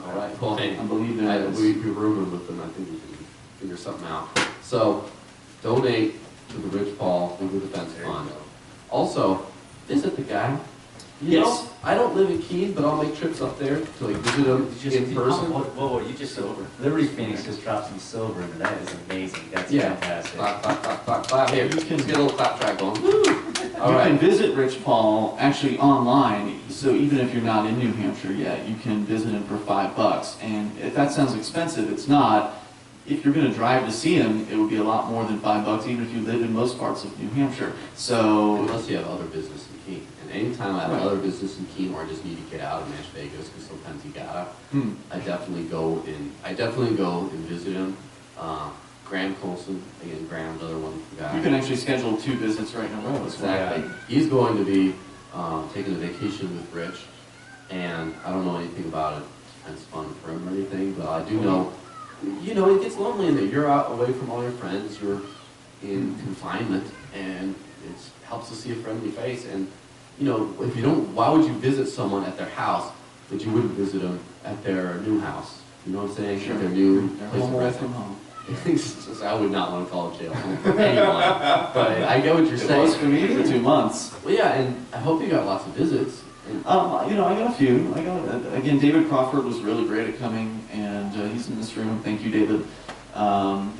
Speaker 3: All right. Well, hey,
Speaker 1: I believe there is.
Speaker 3: we rumored with them. I think we can figure something out. So donate to the Rich Paul Legal Defense
Speaker 4: There you
Speaker 3: Fund.
Speaker 4: go.
Speaker 3: Also, visit the guy. You
Speaker 1: Yes.
Speaker 3: know, I don't live in Keene, but I'll make trips up there to visit him in person.
Speaker 4: Whoa, you just Liberty Phoenix just dropped some silver in there. That is amazing. That's
Speaker 3: Yeah.
Speaker 4: fantastic.
Speaker 3: Clap, clap, clap, clap, clap. Here,
Speaker 1: You can-
Speaker 3: let's get a little clap track going. Woo! All
Speaker 1: You
Speaker 3: right.
Speaker 1: can visit Rich Paul actually online, so even if you're not in New Hampshire yet, you can visit him for $5. And if that sounds expensive, it's not. if you're going to drive to see him, it would be a lot more than $5, even if you live in most parts of New Hampshire. So
Speaker 3: unless you have other business in Keene. And anytime I have
Speaker 1: Right.
Speaker 3: other business in Keene, or I just need to get out of Nash Vegas, because sometimes you gotta, I definitely go and visit him. Graham Colson, again, Graham's another wonderful guy.
Speaker 1: you can actually schedule 2 visits right in a row as well.
Speaker 3: Exactly. He's going to be taking a vacation with Rich, and I don't know anything about it. It's fun for him or anything, but I do know, you know, it gets lonely in there. You're out away from all your friends. You're in confinement, and it helps to see a friendly face. And you know, if you don't, why would you visit someone at their house that you wouldn't visit them at their new house? You know what I'm saying?
Speaker 1: Sure.
Speaker 3: At their new
Speaker 1: They're
Speaker 3: place
Speaker 1: home
Speaker 3: of
Speaker 1: away from
Speaker 3: residence.
Speaker 1: home.
Speaker 3: I would not want to call it jail for anyone, but I get what you're
Speaker 1: It
Speaker 3: saying.
Speaker 1: was for me for 2 months.
Speaker 3: Well, yeah, and I hope you got lots of visits. And
Speaker 1: You know, I got a few. Again, David Crawford was really great at coming, and he's in this room. Thank you, David.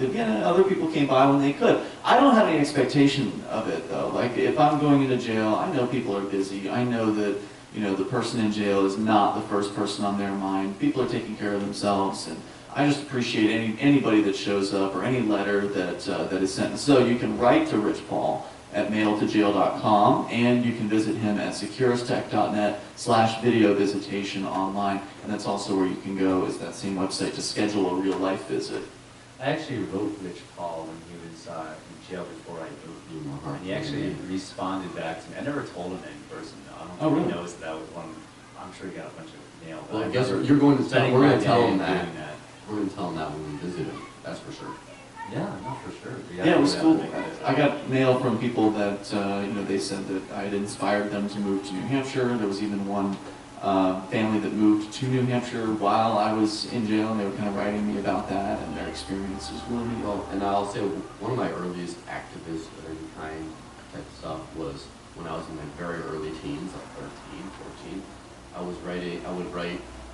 Speaker 1: Again, other people came by when they could. I don't have any expectation of it, though. Like, if I'm going into jail, I know people are busy. I know that, you know, the person in jail is not the first person on their mind. People are taking care of themselves, and I just appreciate anybody that shows up or any letter that is sent. So you can write to Rich Paul at mailtojail.com, and you can visit him at securistech.net/video visitation online, and that's also where you can go, is that same website, to schedule a real life visit.
Speaker 4: I actually wrote Rich Paul when he was in jail before I moved him, and he actually responded back to me. I never told him in person, though. I don't think
Speaker 1: really?
Speaker 4: he knows that was one. I'm sure he got a bunch of mail. but
Speaker 3: well, I
Speaker 4: I
Speaker 3: guess
Speaker 4: never-
Speaker 3: you're going to tell.
Speaker 4: spending
Speaker 3: We're
Speaker 4: my
Speaker 3: going to tell
Speaker 4: day
Speaker 3: him that.
Speaker 4: doing that.
Speaker 3: We're going to tell him that when we visit him. That's for sure.
Speaker 4: Yeah, no, for sure.
Speaker 1: Yeah, it was
Speaker 4: we
Speaker 1: cool.
Speaker 4: have to make it.
Speaker 1: I got mail from people that, you know, they said that I had inspired them to move to New Hampshire. There was even one family that moved to New Hampshire while I was in jail, and they were kind of writing me about that and their experiences with me.
Speaker 3: Well, and I'll say one of my earliest activist of any kind type stuff was when I was in my very early teens, like 13, 14.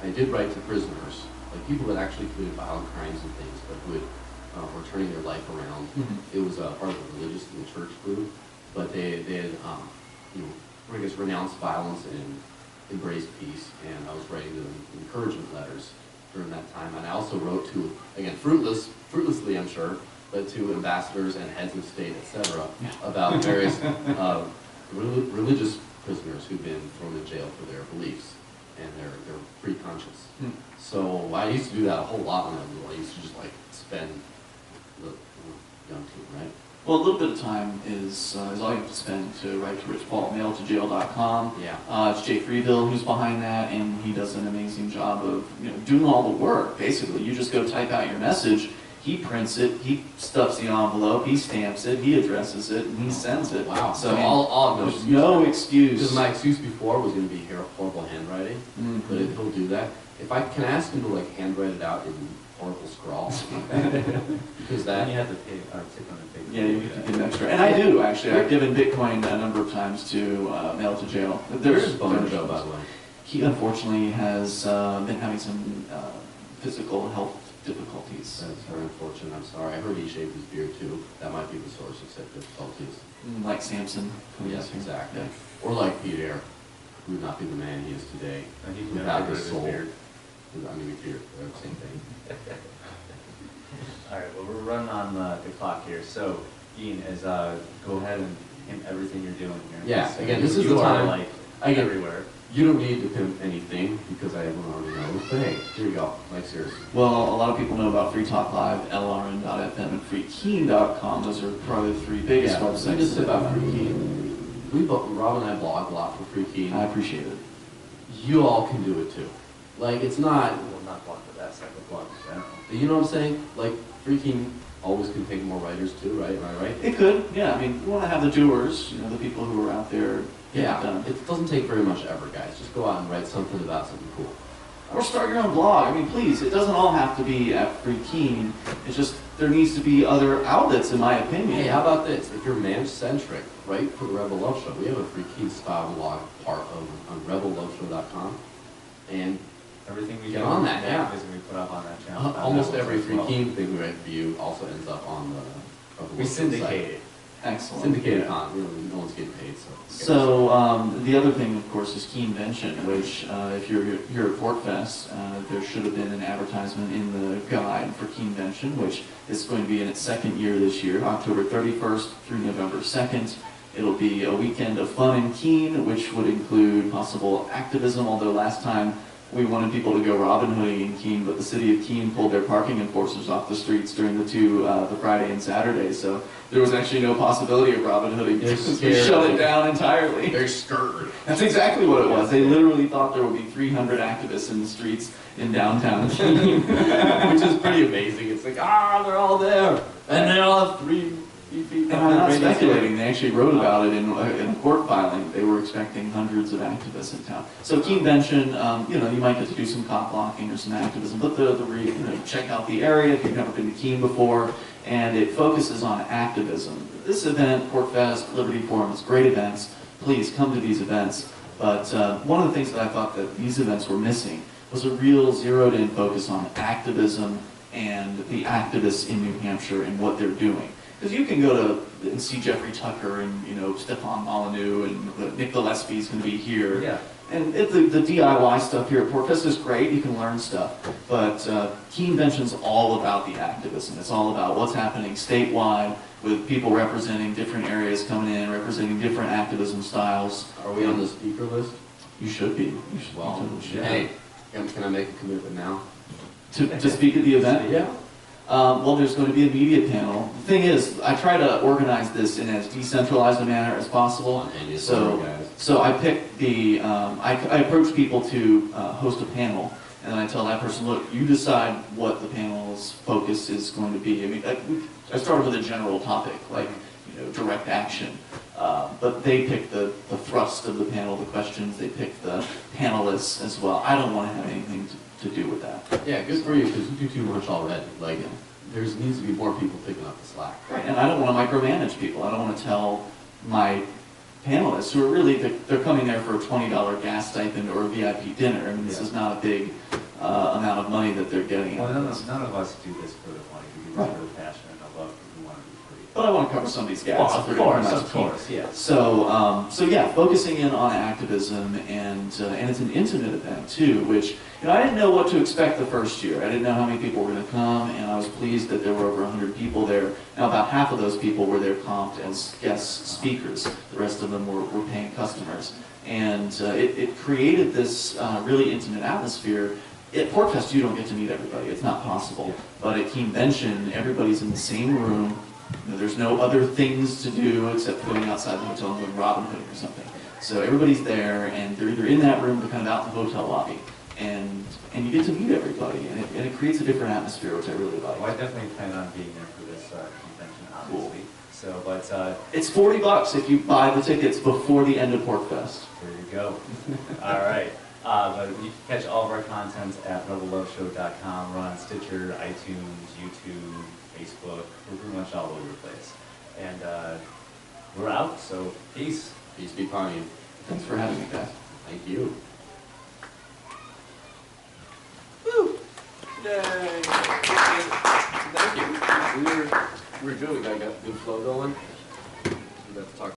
Speaker 3: I did write to prisoners, like people that actually committed violent crimes and things, but who were turning their life around. It was part of the religious and the church group, but they had, you know, I guess, renounced violence and embraced peace, and I was writing them encouragement letters during that time. And I also wrote to, again, fruitlessly I'm sure, but to ambassadors and heads of state, etc., about various religious prisoners who've been thrown in jail for their beliefs and their free conscience. So I used to do that a whole lot when I was little. I used to just like spend the young teen, right?
Speaker 1: Well, a little bit of time is all you have to spend to write to Rich Paul, mailtojail.com.
Speaker 3: Yeah.
Speaker 1: It's Jay Freeville who's behind that, and he does an amazing job of, you know, doing all the work. Basically, you just go type out your message, he prints it, he stuffs the envelope, he stamps it, he addresses it, and he sends it.
Speaker 3: Wow.
Speaker 1: So,
Speaker 3: So
Speaker 1: I mean,
Speaker 3: all no
Speaker 1: there's
Speaker 3: excuse.
Speaker 1: no excuse.
Speaker 3: Because my excuse before was going to be horrible handwriting, but
Speaker 1: Mhm.
Speaker 3: he'll do that. If I can ask him to like handwrite it out in horrible scrawl, because
Speaker 4: Then
Speaker 3: that.
Speaker 4: you have to pay, or tip on the pay.
Speaker 1: Yeah, you have to give extra. And I do, actually. I've given Bitcoin a number of times to mail to jail.
Speaker 3: There's Boner Joe, by the way.
Speaker 1: He unfortunately has been having some physical health difficulties.
Speaker 3: That's very unfortunate. I'm sorry. I heard he shaved his beard too. That might be the source of said difficulties.
Speaker 1: Like Samson.
Speaker 3: Yes, exactly. Or like Pierre, who would not be the man he is today
Speaker 4: And he's
Speaker 3: without
Speaker 4: never
Speaker 3: his
Speaker 4: his
Speaker 3: soul.
Speaker 4: beard.
Speaker 3: I mean, Pierre, they're the same thing.
Speaker 4: All right, well, we're running on the clock here, so Ian, go ahead and hint everything you're doing here.
Speaker 3: Yeah,
Speaker 4: Because
Speaker 3: again, this is
Speaker 4: you
Speaker 3: the
Speaker 4: are,
Speaker 3: time-
Speaker 4: like
Speaker 3: again,
Speaker 4: everywhere.
Speaker 3: You don't need to pimp anything because I already know. But hey, here you go. Like seriously.
Speaker 1: Well, a lot of people know about Free Talk Live, LRN.FM, and FreeKeen.com. Those are probably the 3 biggest
Speaker 3: Yeah,
Speaker 1: websites.
Speaker 3: we just said about
Speaker 1: that-
Speaker 3: Free Keen. Rob and I blog a lot for Free Keen.
Speaker 1: I appreciate it.
Speaker 3: You all can do it too. Like it's not.
Speaker 4: Well, not block for that side, but block in general.
Speaker 3: You know what I'm saying? Like Free Keen always can take more writers too, right? Am I right?
Speaker 1: It could, yeah. I mean, you want to have the doers, you know, the people who are out there. getting it
Speaker 3: Yeah.
Speaker 1: done.
Speaker 3: It doesn't take very much effort, guys. Just go out and write something about something cool.
Speaker 1: Or start your own blog. I mean, please, it doesn't all have to be at Free Keen. It's just, there needs to be other outlets, in my opinion.
Speaker 3: Hey, how about this? If you're man-centric, write for the Rebel Love Show. We have a Free Keen style blog part of on rebelloveshow.com. And
Speaker 4: Everything we
Speaker 3: Get
Speaker 4: do,
Speaker 3: on that, yeah.
Speaker 4: everything we put up on that channel.
Speaker 3: almost
Speaker 4: that
Speaker 3: every
Speaker 4: as
Speaker 3: Free
Speaker 4: well.
Speaker 3: Keen thing we write for you also ends up on the Rebel
Speaker 4: We
Speaker 3: Love Show
Speaker 4: syndicate
Speaker 3: site.
Speaker 4: it.
Speaker 1: Excellent.
Speaker 3: Syndicated con, really, no one's getting paid, so.
Speaker 1: So the other thing, of course, is Keenvention, which if you're here at PorcFest, there should have been an advertisement in the guide for Keenvention, which is going to be in its second year this year, October 31st through November 2nd. It'll be a weekend of fun in Keene, which would include possible activism, although last time we wanted people to go Robin Hooding in Keene, but the city of Keene pulled their parking enforcers off the streets during the Friday and Saturday, so there was actually no possibility of Robin Hooding.
Speaker 3: They're
Speaker 1: We
Speaker 3: scared.
Speaker 1: shut it down entirely.
Speaker 3: They're scared.
Speaker 1: That's exactly what it was. They literally thought there would be 300 activists in the streets in downtown Keene,
Speaker 3: Which is pretty amazing. It's like, they're all there. And they all have 3 feet.
Speaker 1: And I'm not speculating. They actually wrote about it in a court filing. They were expecting hundreds of activists in town. So Keenvention, you might get to do some cop blocking or some activism, but check out the area if you've never been to Keene before, and it focuses on activism. This event, PorcFest, Liberty Forum, it's great events. Please come to these events. But one of the things that I thought that these events were missing was a real zeroed-in focus on activism and the activists in New Hampshire and what they're doing. Because you can go to and see Jeffrey Tucker and Stefan Molyneux and Nick Gillespie's going to be here.
Speaker 4: Yeah.
Speaker 1: And the DIY stuff here at PorcFest is great. You can learn stuff, but Keenvention's all about the activism. It's all about what's happening statewide with people representing different areas coming in, representing different activism styles.
Speaker 3: Are we on the speaker list?
Speaker 1: You should be. You should.
Speaker 3: Well,
Speaker 1: you totally should.
Speaker 3: hey, can I make a commitment now?
Speaker 1: To speak at the event?
Speaker 3: Yeah.
Speaker 1: Well, there's going to be a media panel. The thing is, I try to organize this in as decentralized a manner as possible. So I picked I approach people to host a panel, and then I tell that person, look, you decide what the panel's focus is going to be. I mean, I started with a general topic, like direct action. But they pick the thrust of the panel, the questions. They pick the panelists as well. I don't want to have anything to do with that.
Speaker 3: Yeah, good for you, because you do too much already. Like, there needs to be more people picking up the slack.
Speaker 1: Right, and I don't want to micromanage people. I don't want to tell my panelists who are really, they're coming there for a $20 gas stipend or a VIP dinner. I mean, this is not a big amount of money that they're getting.
Speaker 4: Well, none of us do this for the money. We do
Speaker 1: Right.
Speaker 4: this for the passion and the love. We want to be free.
Speaker 1: But I want to cover somebody's gas.
Speaker 4: Well,
Speaker 1: if they're gonna come out to Keene.
Speaker 4: yeah.
Speaker 1: So yeah, focusing in on activism, and it's an intimate event too, which I didn't know what to expect the first year. I didn't know how many people were going to come, and I was pleased that there were over 100 people there. Now, about half of those people were there comped as guest speakers. The rest of them were paying customers, and it created this really intimate atmosphere. At PorcFest, you don't get to meet everybody. It's not possible. But at Keenvention, everybody's in the same room. There's no other things to do except going outside the hotel and going Robin Hooding or something. So everybody's there, and they're either in that room or kind of out in the hotel lobby. And you get to meet everybody, and it creates a different atmosphere, which I really like.
Speaker 4: Well, I definitely plan on being there for this convention, obviously.
Speaker 1: Cool.
Speaker 4: So, but
Speaker 1: It's $40 if you buy the tickets before the end of PorcFest.
Speaker 4: there you go. All right. But you can catch all of our content at rebelloveshow.com. We're on Stitcher, iTunes, YouTube, Facebook. We're pretty much all over the place. And we're out, so peace.
Speaker 3: Peace be upon you.
Speaker 1: Thanks for having me, guys.
Speaker 3: Thank you.
Speaker 1: Woo!
Speaker 3: Yay! Thank you. We were doing, I got good flow going. We got to talk